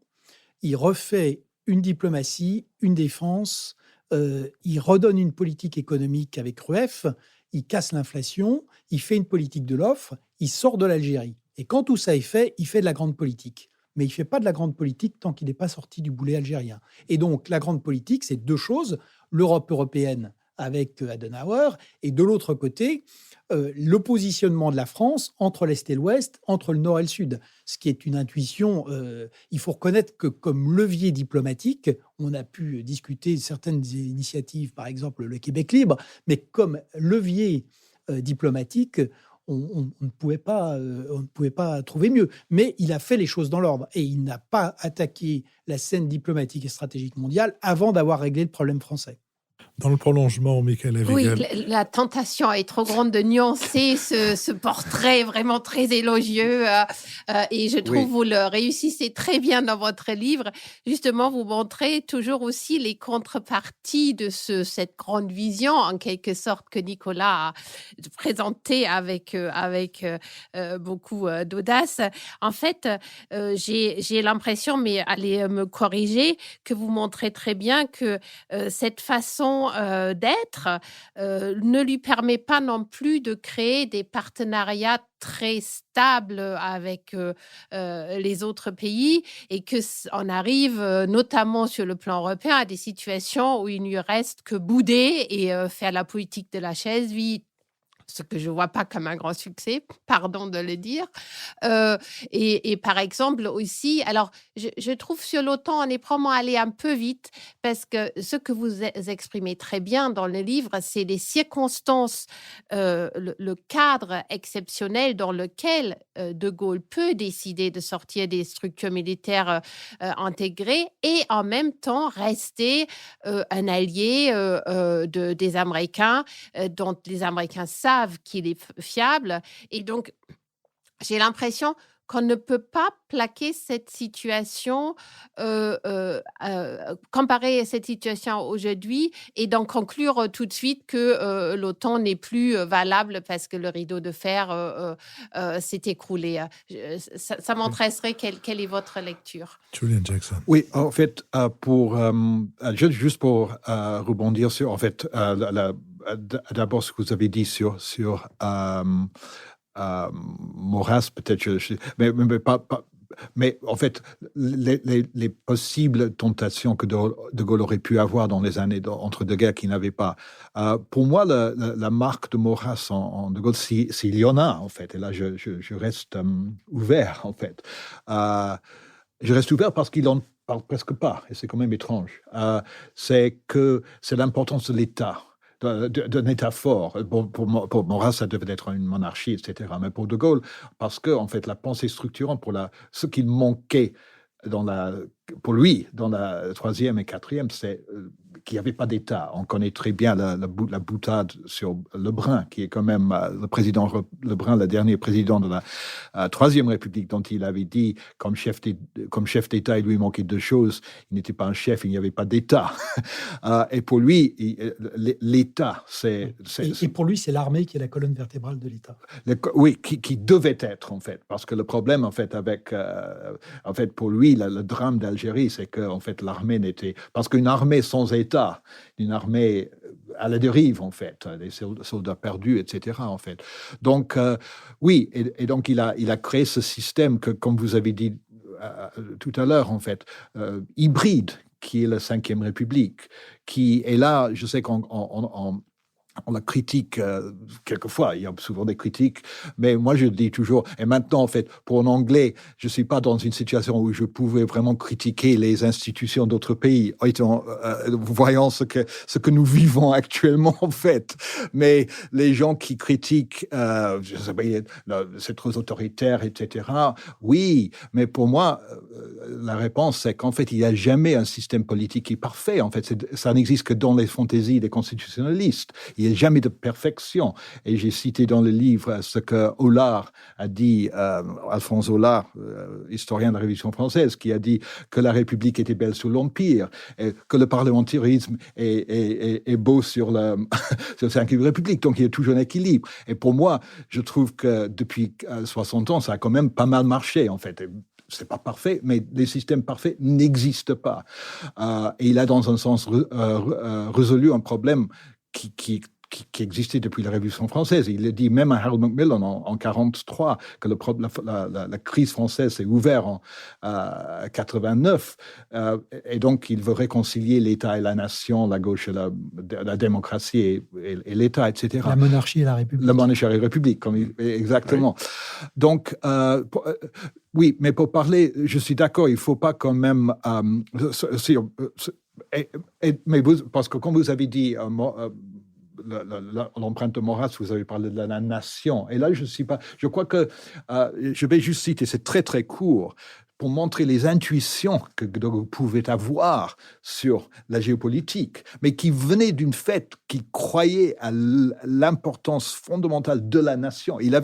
il refait une diplomatie, une défense, il redonne une politique économique avec Rueff, il casse l'inflation, il fait une politique de l'offre, il sort de l'Algérie. Et quand tout ça est fait, il fait de la grande politique. mais il ne fait pas de la grande politique tant qu'il n'est pas sorti du boulet algérien. Et donc, la grande politique, c'est deux choses. L'Europe européenne avec Adenauer, et de l'autre côté, le positionnement de la France entre l'Est et l'Ouest, entre le Nord et le Sud. Ce qui est une intuition, il faut reconnaître que comme levier diplomatique, on a pu discuter de certaines initiatives, par exemple le Québec libre, mais comme levier diplomatique, on ne pouvait pas trouver mieux. Mais il a fait les choses dans l'ordre et il n'a pas attaqué la scène diplomatique et stratégique mondiale avant d'avoir réglé le problème français. Dans le prolongement, Michael Avigal. Oui, la tentation est trop grande de nuancer ce portrait vraiment très élogieux et je trouve vous le réussissez très bien dans votre livre. Justement, vous montrez toujours aussi les contreparties de cette grande vision, en quelque sorte, que Nicolas a présentée avec beaucoup d'audace. En fait, j'ai l'impression, mais allez me corriger, que vous montrez très bien que cette façon d'être ne lui permet pas non plus de créer des partenariats très stables avec les autres pays et qu'on arrive notamment sur le plan européen à des situations où il ne lui reste que bouder et faire la politique de la chaise vide. Ce que je ne vois pas comme un grand succès, pardon de le dire. Et par exemple aussi, alors je trouve sur l'OTAN, on est probablement allé un peu vite parce que ce que vous exprimez très bien dans le livre, c'est les circonstances, le cadre exceptionnel dans lequel De Gaulle peut décider de sortir des structures militaires intégrées et en même temps rester un allié des Américains, dont les Américains savent qu'il est fiable. Et donc, j'ai l'impression qu'on ne peut pas plaquer cette situation, comparer cette situation aujourd'hui et d'en conclure tout de suite que l'OTAN n'est plus valable parce que le rideau de fer s'est écroulé. Ça m'intéresserait, quelle est votre lecture? Julian Jackson. Oui, en fait, juste pour rebondir sur, en fait, d'abord ce que vous avez dit sur Maurras, peut-être, mais en fait, les possibles tentations que De Gaulle aurait pu avoir dans les années entre deux guerres qu'il n'avait pas. Pour moi, la marque de Maurras en De Gaulle, s'il y en a, en fait, et là, je reste ouvert, en fait. Je reste ouvert parce qu'il en parle presque pas, et c'est quand même étrange. C'est l'importance de l'État. D'un État fort. Pour Maurras, ça devait être une monarchie, etc. Mais pour De Gaulle, parce que en fait, la pensée structurante ce qu'il manquait pour lui dans la troisième et quatrième, c'est qu'il n'y avait pas d'État. On connaît très bien la boutade sur Lebrun, qui est quand même le président Lebrun, le dernier président de la Troisième République, dont il avait dit, comme chef d'État, il lui manquait deux choses. Il n'était pas un chef, il n'y avait pas d'État. Et pour lui, l'État, c'est... Et pour lui, c'est l'armée qui est la colonne vertébrale de l'État. Oui, qui devait être, en fait. Parce que le problème, en fait, pour lui, le drame d'Algérie, c'est que, en fait, l'armée n'était... Parce qu'une armée sans État, une armée à la dérive, en fait, des soldats perdus, etc., en fait. Donc, oui, et donc il a créé ce système que, comme vous avez dit tout à l'heure, en fait, hybride, qui est la Cinquième République, qui est là, je sais on la critique quelquefois, il y a souvent des critiques, mais moi je dis toujours, et maintenant en fait, pour un Anglais, je ne suis pas dans une situation où je pouvais vraiment critiquer les institutions d'autres pays, voyant ce que nous vivons actuellement en fait. Mais les gens qui critiquent, c'est trop autoritaire, etc., oui, mais pour moi, la réponse c'est qu'en fait, il n'y a jamais un système politique qui est parfait. En fait, ça n'existe que dans les fantaisies des constitutionnalistes. Il n'y a jamais de perfection. Et j'ai cité dans le livre ce que Hollard a dit, Alphonse Hollard, historien de la Révolution française, qui a dit que la République était belle sous l'Empire, et que le parlementarisme est beau sur la Cinquième République. Donc il y a toujours un équilibre. Et pour moi, je trouve que depuis 60 ans, ça a quand même pas mal marché, en fait. C'est pas parfait, mais les systèmes parfaits n'existent pas. Et il a, dans un sens, résolu un problème qui qui existait depuis la Révolution française. Il le dit même à Harold Macmillan en 1943, que la crise française s'est ouverte en 89. Et donc, il veut réconcilier l'État et la nation, la gauche et la démocratie et l'État, etc. La monarchie et la République. La monarchie et la République, exactement. Oui. Donc, oui, mais pour parler, je suis d'accord, il ne faut pas quand même... mais parce que comme vous avez dit... l'empreinte de Maurras, vous avez parlé de la nation. Et là, je crois que je vais juste citer, c'est très, très court, pour montrer les intuitions que vous pouvez avoir sur la géopolitique, mais qui venaient d'une fête qu'il croyait à l'importance fondamentale de la nation. Il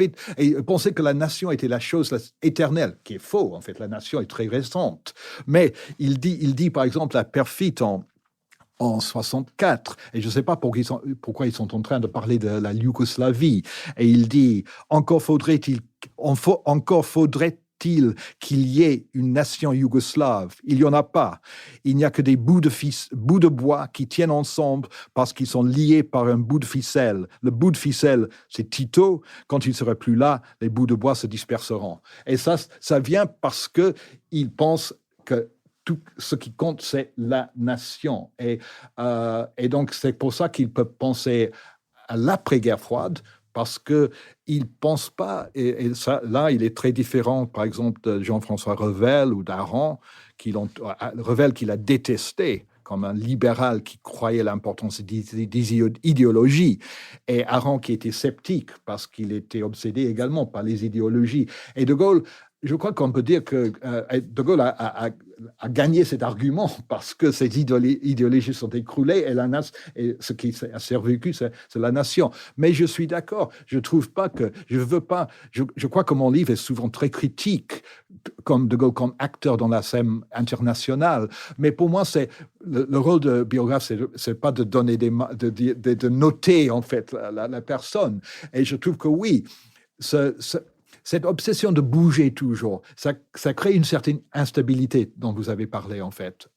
pensait que la nation était la chose éternelle, qui est faux. En fait, la nation est très récente. Mais il dit par exemple, à Perfit en 64, et je ne sais pas pourquoi ils sont en train de parler de la Yougoslavie, et il dit « Encore faudrait-il qu'il y ait une nation yougoslave. Il n'y en a pas. Il n'y a que des bouts de bois qui tiennent ensemble parce qu'ils sont liés par un bout de ficelle. Le bout de ficelle, c'est Tito. Quand il ne sera plus là, les bouts de bois se disperseront. » Et ça vient parce qu'il pense que tout ce qui compte, c'est la nation. Et donc, c'est pour ça qu'il peut penser à l'après-guerre froide, parce qu'il ne pense pas, et ça, là, il est très différent, par exemple, de Jean-François Revel ou d'Aron, Revel qu'il a détesté comme un libéral qui croyait l'importance des idéologies, et Aron qui était sceptique parce qu'il était obsédé également par les idéologies. Et De Gaulle, je crois qu'on peut dire que De Gaulle a gagné cet argument parce que ces idéologies sont écroulées et ce qui a survécu, c'est la nation. Mais je suis d'accord, je crois que mon livre est souvent très critique, comme De Gaulle, comme acteur dans la scène internationale. Mais pour moi, le rôle de biographe, c'est pas de donner de noter en fait la personne. Et je trouve que oui, cette obsession de bouger toujours, ça crée une certaine instabilité dont vous avez parlé, en fait.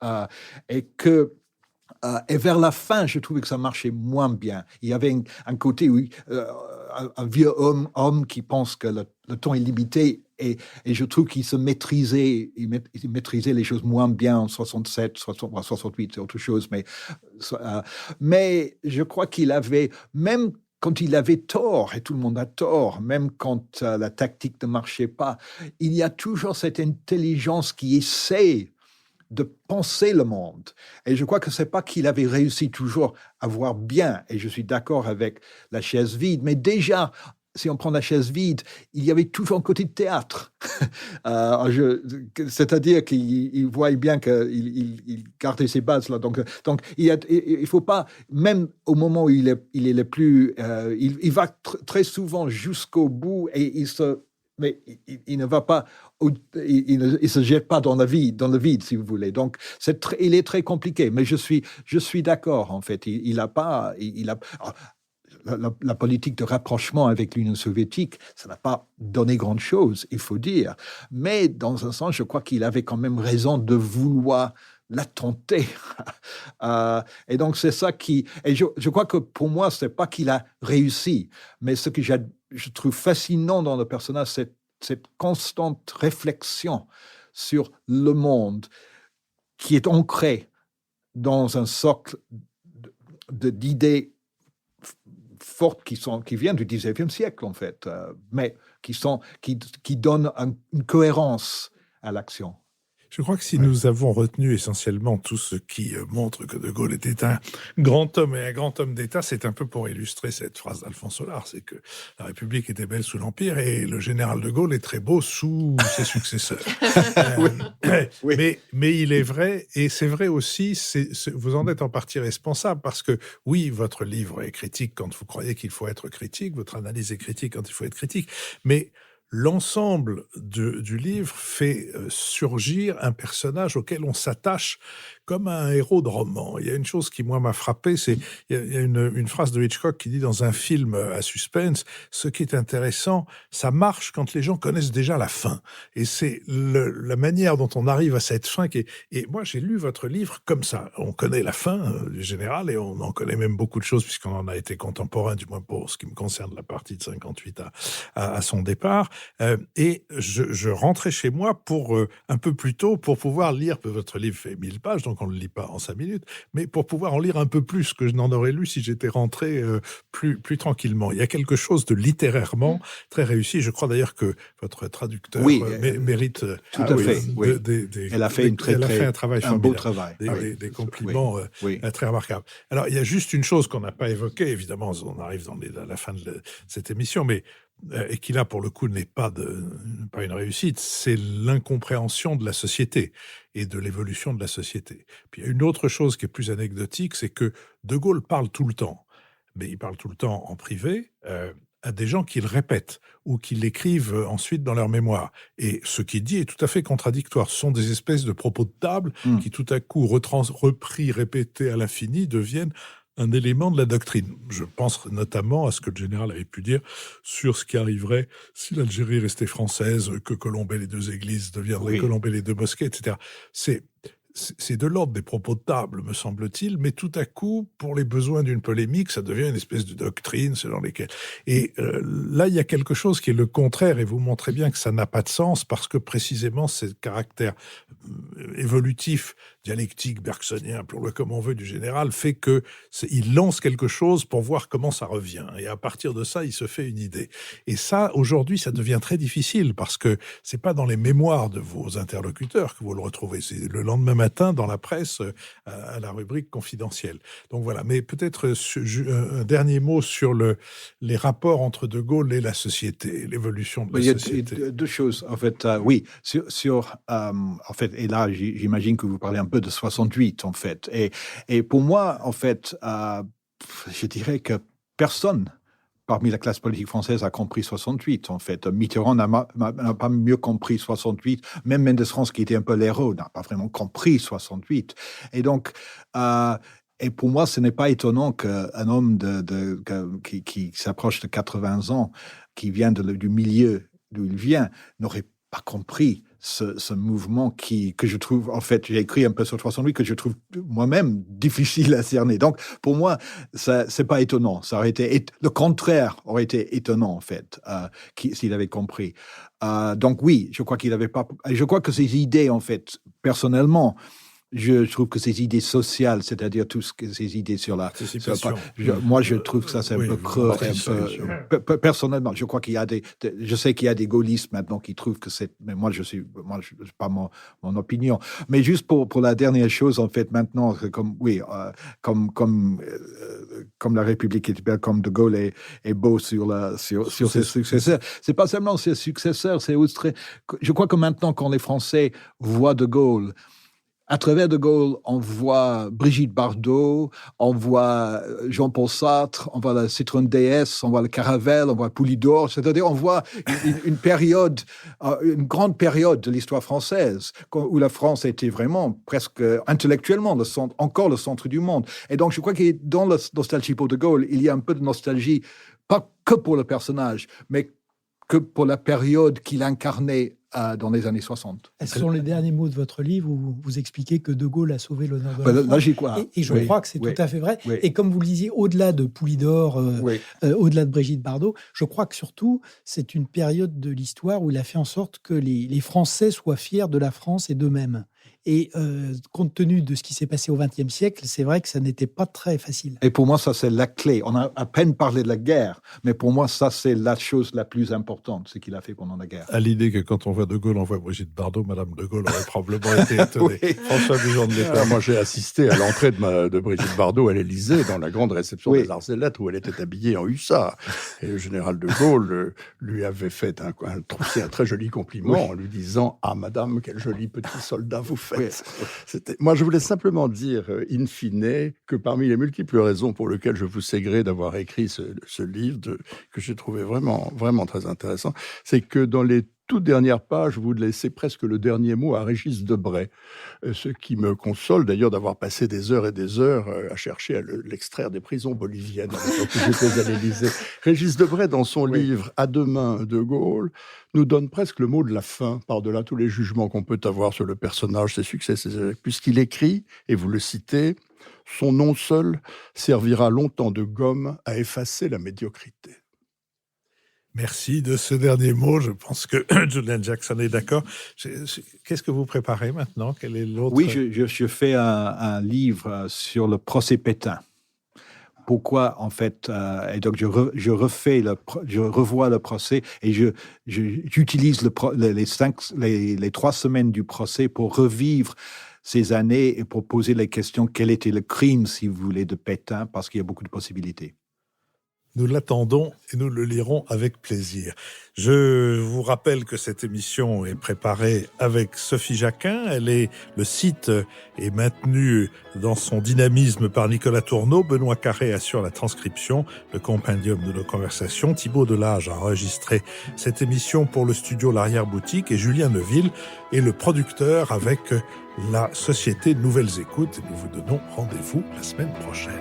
Et vers la fin, je trouvais que ça marchait moins bien. Il y avait un côté où un vieux homme qui pense que le temps est limité, et je trouve qu'il se maîtrisait, il maîtrisait les choses moins bien en 67, 68, c'est autre chose. Mais je crois qu'il avait, même quand il avait tort, et tout le monde a tort, même quand la tactique ne marchait pas, il y a toujours cette intelligence qui essaie de penser le monde. Et je crois que c'est pas qu'il avait réussi toujours à voir bien, et je suis d'accord avec la chaise vide, mais déjà, si on prend la chaise vide, il y avait toujours un côté de théâtre. C'est-à-dire qu'il voyait bien qu'il gardait ses bases là. Donc il faut pas, même au moment où il est le plus, il va très souvent jusqu'au bout, et il ne va pas, il se jette pas dans le vide, si vous voulez. Donc il est très compliqué. Mais je suis d'accord, en fait. La politique de rapprochement avec l'Union soviétique, ça n'a pas donné grand-chose, il faut dire. Mais dans un sens, je crois qu'il avait quand même raison de vouloir la tenter. Et donc, c'est ça qui... Et je crois que pour moi, ce n'est pas qu'il a réussi, mais ce que je trouve fascinant dans le personnage, c'est cette constante réflexion sur le monde qui est ancrée dans un socle d'idées fortes qui viennent du XIXe siècle, en fait, mais qui donnent une cohérence à l'action. Je crois que si nous avons retenu essentiellement tout ce qui montre que De Gaulle était un grand homme et un grand homme d'État, c'est un peu pour illustrer cette phrase d'Alphonse Hollard, c'est que la République était belle sous l'Empire et le général De Gaulle est très beau sous ses successeurs. Oui. Mais il est vrai, et c'est vrai aussi, vous en êtes en partie responsable, parce que oui, votre livre est critique quand vous croyez qu'il faut être critique, votre analyse est critique quand il faut être critique, mais l'ensemble du livre fait surgir un personnage auquel on s'attache comme un héros de roman. Il y a une chose qui, moi, m'a frappé, c'est il y a une phrase de Hitchcock qui dit dans un film à suspense, ce qui est intéressant, ça marche quand les gens connaissent déjà la fin. Et c'est la manière dont on arrive à cette fin qui est... Et moi, j'ai lu votre livre comme ça. On connaît la fin du général et on en connaît même beaucoup de choses puisqu'on en a été contemporain, du moins pour ce qui me concerne, la partie de 58 à son départ. Et je rentrais chez moi pour un peu plus tôt pour pouvoir lire. Votre livre fait 1000 pages, donc on ne le lit pas en 5 minutes, mais pour pouvoir en lire un peu plus que je n'en aurais lu si j'étais rentré plus tranquillement. Il y a quelque chose de littérairement très réussi. Je crois d'ailleurs que votre traducteur mérite tout à fait. Elle a fait un beau travail. Des compliments très remarquables. Alors, il y a juste une chose qu'on n'a pas évoquée, évidemment, on arrive à la fin de cette émission, mais et qui là, pour le coup, n'est pas une réussite, c'est l'incompréhension de la société et de l'évolution de la société. Puis il y a une autre chose qui est plus anecdotique, c'est que De Gaulle parle tout le temps, mais il parle tout le temps en privé, à des gens qui le répètent ou qui l'écrivent ensuite dans leur mémoire. Et ce qu'il dit est tout à fait contradictoire. Ce sont des espèces de propos de table qui tout à coup, repris, répétés à l'infini, deviennent un élément de la doctrine. Je pense notamment à ce que le général avait pu dire sur ce qui arriverait si l'Algérie restait française, que Colombey les deux églises deviendraient Colombey les deux mosquées, etc. C'est de l'ordre des propos de table, me semble-t-il, mais tout à coup, pour les besoins d'une polémique, ça devient une espèce de doctrine selon lesquelles... Et là, il y a quelque chose qui est le contraire, et vous montrez bien que ça n'a pas de sens, parce que précisément, ce caractère évolutif, dialectique, bergsonien, appelons-le comme on veut, du général, fait qu'il lance quelque chose pour voir comment ça revient. Et à partir de ça, il se fait une idée. Et ça, aujourd'hui, ça devient très difficile, parce que c'est pas dans les mémoires de vos interlocuteurs que vous le retrouvez, c'est le lendemain matin dans la presse à la rubrique confidentielle. Donc voilà, mais peut-être un dernier mot sur les rapports entre De Gaulle et la société, l'évolution de la société. Il y a deux choses, en fait. En fait, et là, j'imagine que vous parlez un peu de 68, en fait. Et pour moi, en fait, je dirais que personne parmi la classe politique française a compris 68, en fait. Mitterrand n'a pas mieux compris 68. Même Mendes France, qui était un peu l'héros, n'a pas vraiment compris 68. Et donc, et pour moi, ce n'est pas étonnant qu'un homme qui s'approche de 80 ans, qui vient du milieu d'où il vient, n'aurait pas compris ce mouvement que je trouve, en fait, j'ai écrit un peu sur 68, que je trouve moi-même difficile à cerner. Donc, pour moi, c'est pas étonnant. Ça aurait été, le contraire aurait été étonnant, en fait, s'il avait compris. Donc oui, je crois qu'il avait pas, je crois que ses idées, en fait, personnellement, je trouve que ces idées sociales, c'est-à-dire ces idées sur la... moi, je trouve que ça, c'est un peu creux. Personnellement, je crois qu'il y a je sais qu'il y a des gaullistes maintenant qui trouvent que c'est... Mais moi, je pas mon opinion. Mais juste pour la dernière chose, en fait, maintenant, comme la République est belle, comme De Gaulle est beau sur ses successeurs, c'est pas seulement ses successeurs, c'est aussi je crois que maintenant, quand les Français voient De Gaulle, à travers De Gaulle, on voit Brigitte Bardot, on voit Jean-Paul Sartre, on voit la Citroën DS, on voit le Caravelle, on voit Poulidor. C'est-à-dire, on voit une grande période de l'histoire française où la France était vraiment presque intellectuellement encore le centre du monde. Et donc, je crois que dans la nostalgie pour De Gaulle, il y a un peu de nostalgie, pas que pour le personnage, mais que pour la période qu'il incarnait dans les années 60. Ce sont les derniers mots de votre livre où vous expliquez que De Gaulle a sauvé l'honneur de la France. Là, j'y crois. Et je crois que c'est tout à fait vrai. Oui. Et comme vous le disiez, au-delà de Poulidor, au-delà de Brigitte Bardot, je crois que surtout, c'est une période de l'histoire où il a fait en sorte que les Français soient fiers de la France et d'eux-mêmes. Et compte tenu de ce qui s'est passé au XXe siècle, c'est vrai que ça n'était pas très facile. Et pour moi, ça, c'est la clé. On a à peine parlé de la guerre, mais pour moi, ça, c'est la chose la plus importante, ce qu'il a fait pendant la guerre. À l'idée que quand on voit De Gaulle, on voit Brigitte Bardot, Madame De Gaulle aurait probablement été étonnée. François Bujon de l'État. Moi, j'ai assisté à l'entrée de Brigitte Bardot à l'Élysée, dans la grande réception des Arts et Lettres, où elle était habillée en hussard. Et le général De Gaulle lui avait fait un très joli compliment en lui disant « Ah, madame, quel joli petit soldat vous faites !» Moi, je voulais simplement dire, in fine, que parmi les multiples raisons pour lesquelles je vous sais gré d'avoir écrit ce livre, que j'ai trouvé vraiment, vraiment très intéressant, c'est que dans les toute dernière page, vous laissez presque le dernier mot à Régis Debray, ce qui me console d'ailleurs d'avoir passé des heures et des heures à chercher à l'extraire des prisons boliviennes quand j'étais à l'Élysée. Régis Debray, dans son livre « À demain, De Gaulle », nous donne presque le mot de la fin, par-delà tous les jugements qu'on peut avoir sur le personnage, ses succès, ses échecs, puisqu'il écrit, et vous le citez, « Son nom seul servira longtemps de gomme à effacer la médiocrité ». Merci de ce dernier mot. Je pense que Julian Jackson est d'accord. Qu'est-ce que vous préparez maintenant? Quel est l'autre? Oui, je fais un livre sur le procès Pétain. Pourquoi, en fait, et donc je revois le procès et j'utilise les 3 semaines du procès pour revivre ces années et pour poser les questions, quel était le crime, si vous voulez, de Pétain, parce qu'il y a beaucoup de possibilités. Nous l'attendons et nous le lirons avec plaisir. Je vous rappelle que cette émission est préparée avec Sophie Jacquin. Le site est maintenu dans son dynamisme par Nicolas Tourneau. Benoît Carré assure la transcription, le compendium de nos conversations. Thibaut Delage a enregistré cette émission pour le studio L'Arrière-Boutique et Julien Neuville est le producteur avec la société Nouvelles Écoutes. Et nous vous donnons rendez-vous la semaine prochaine.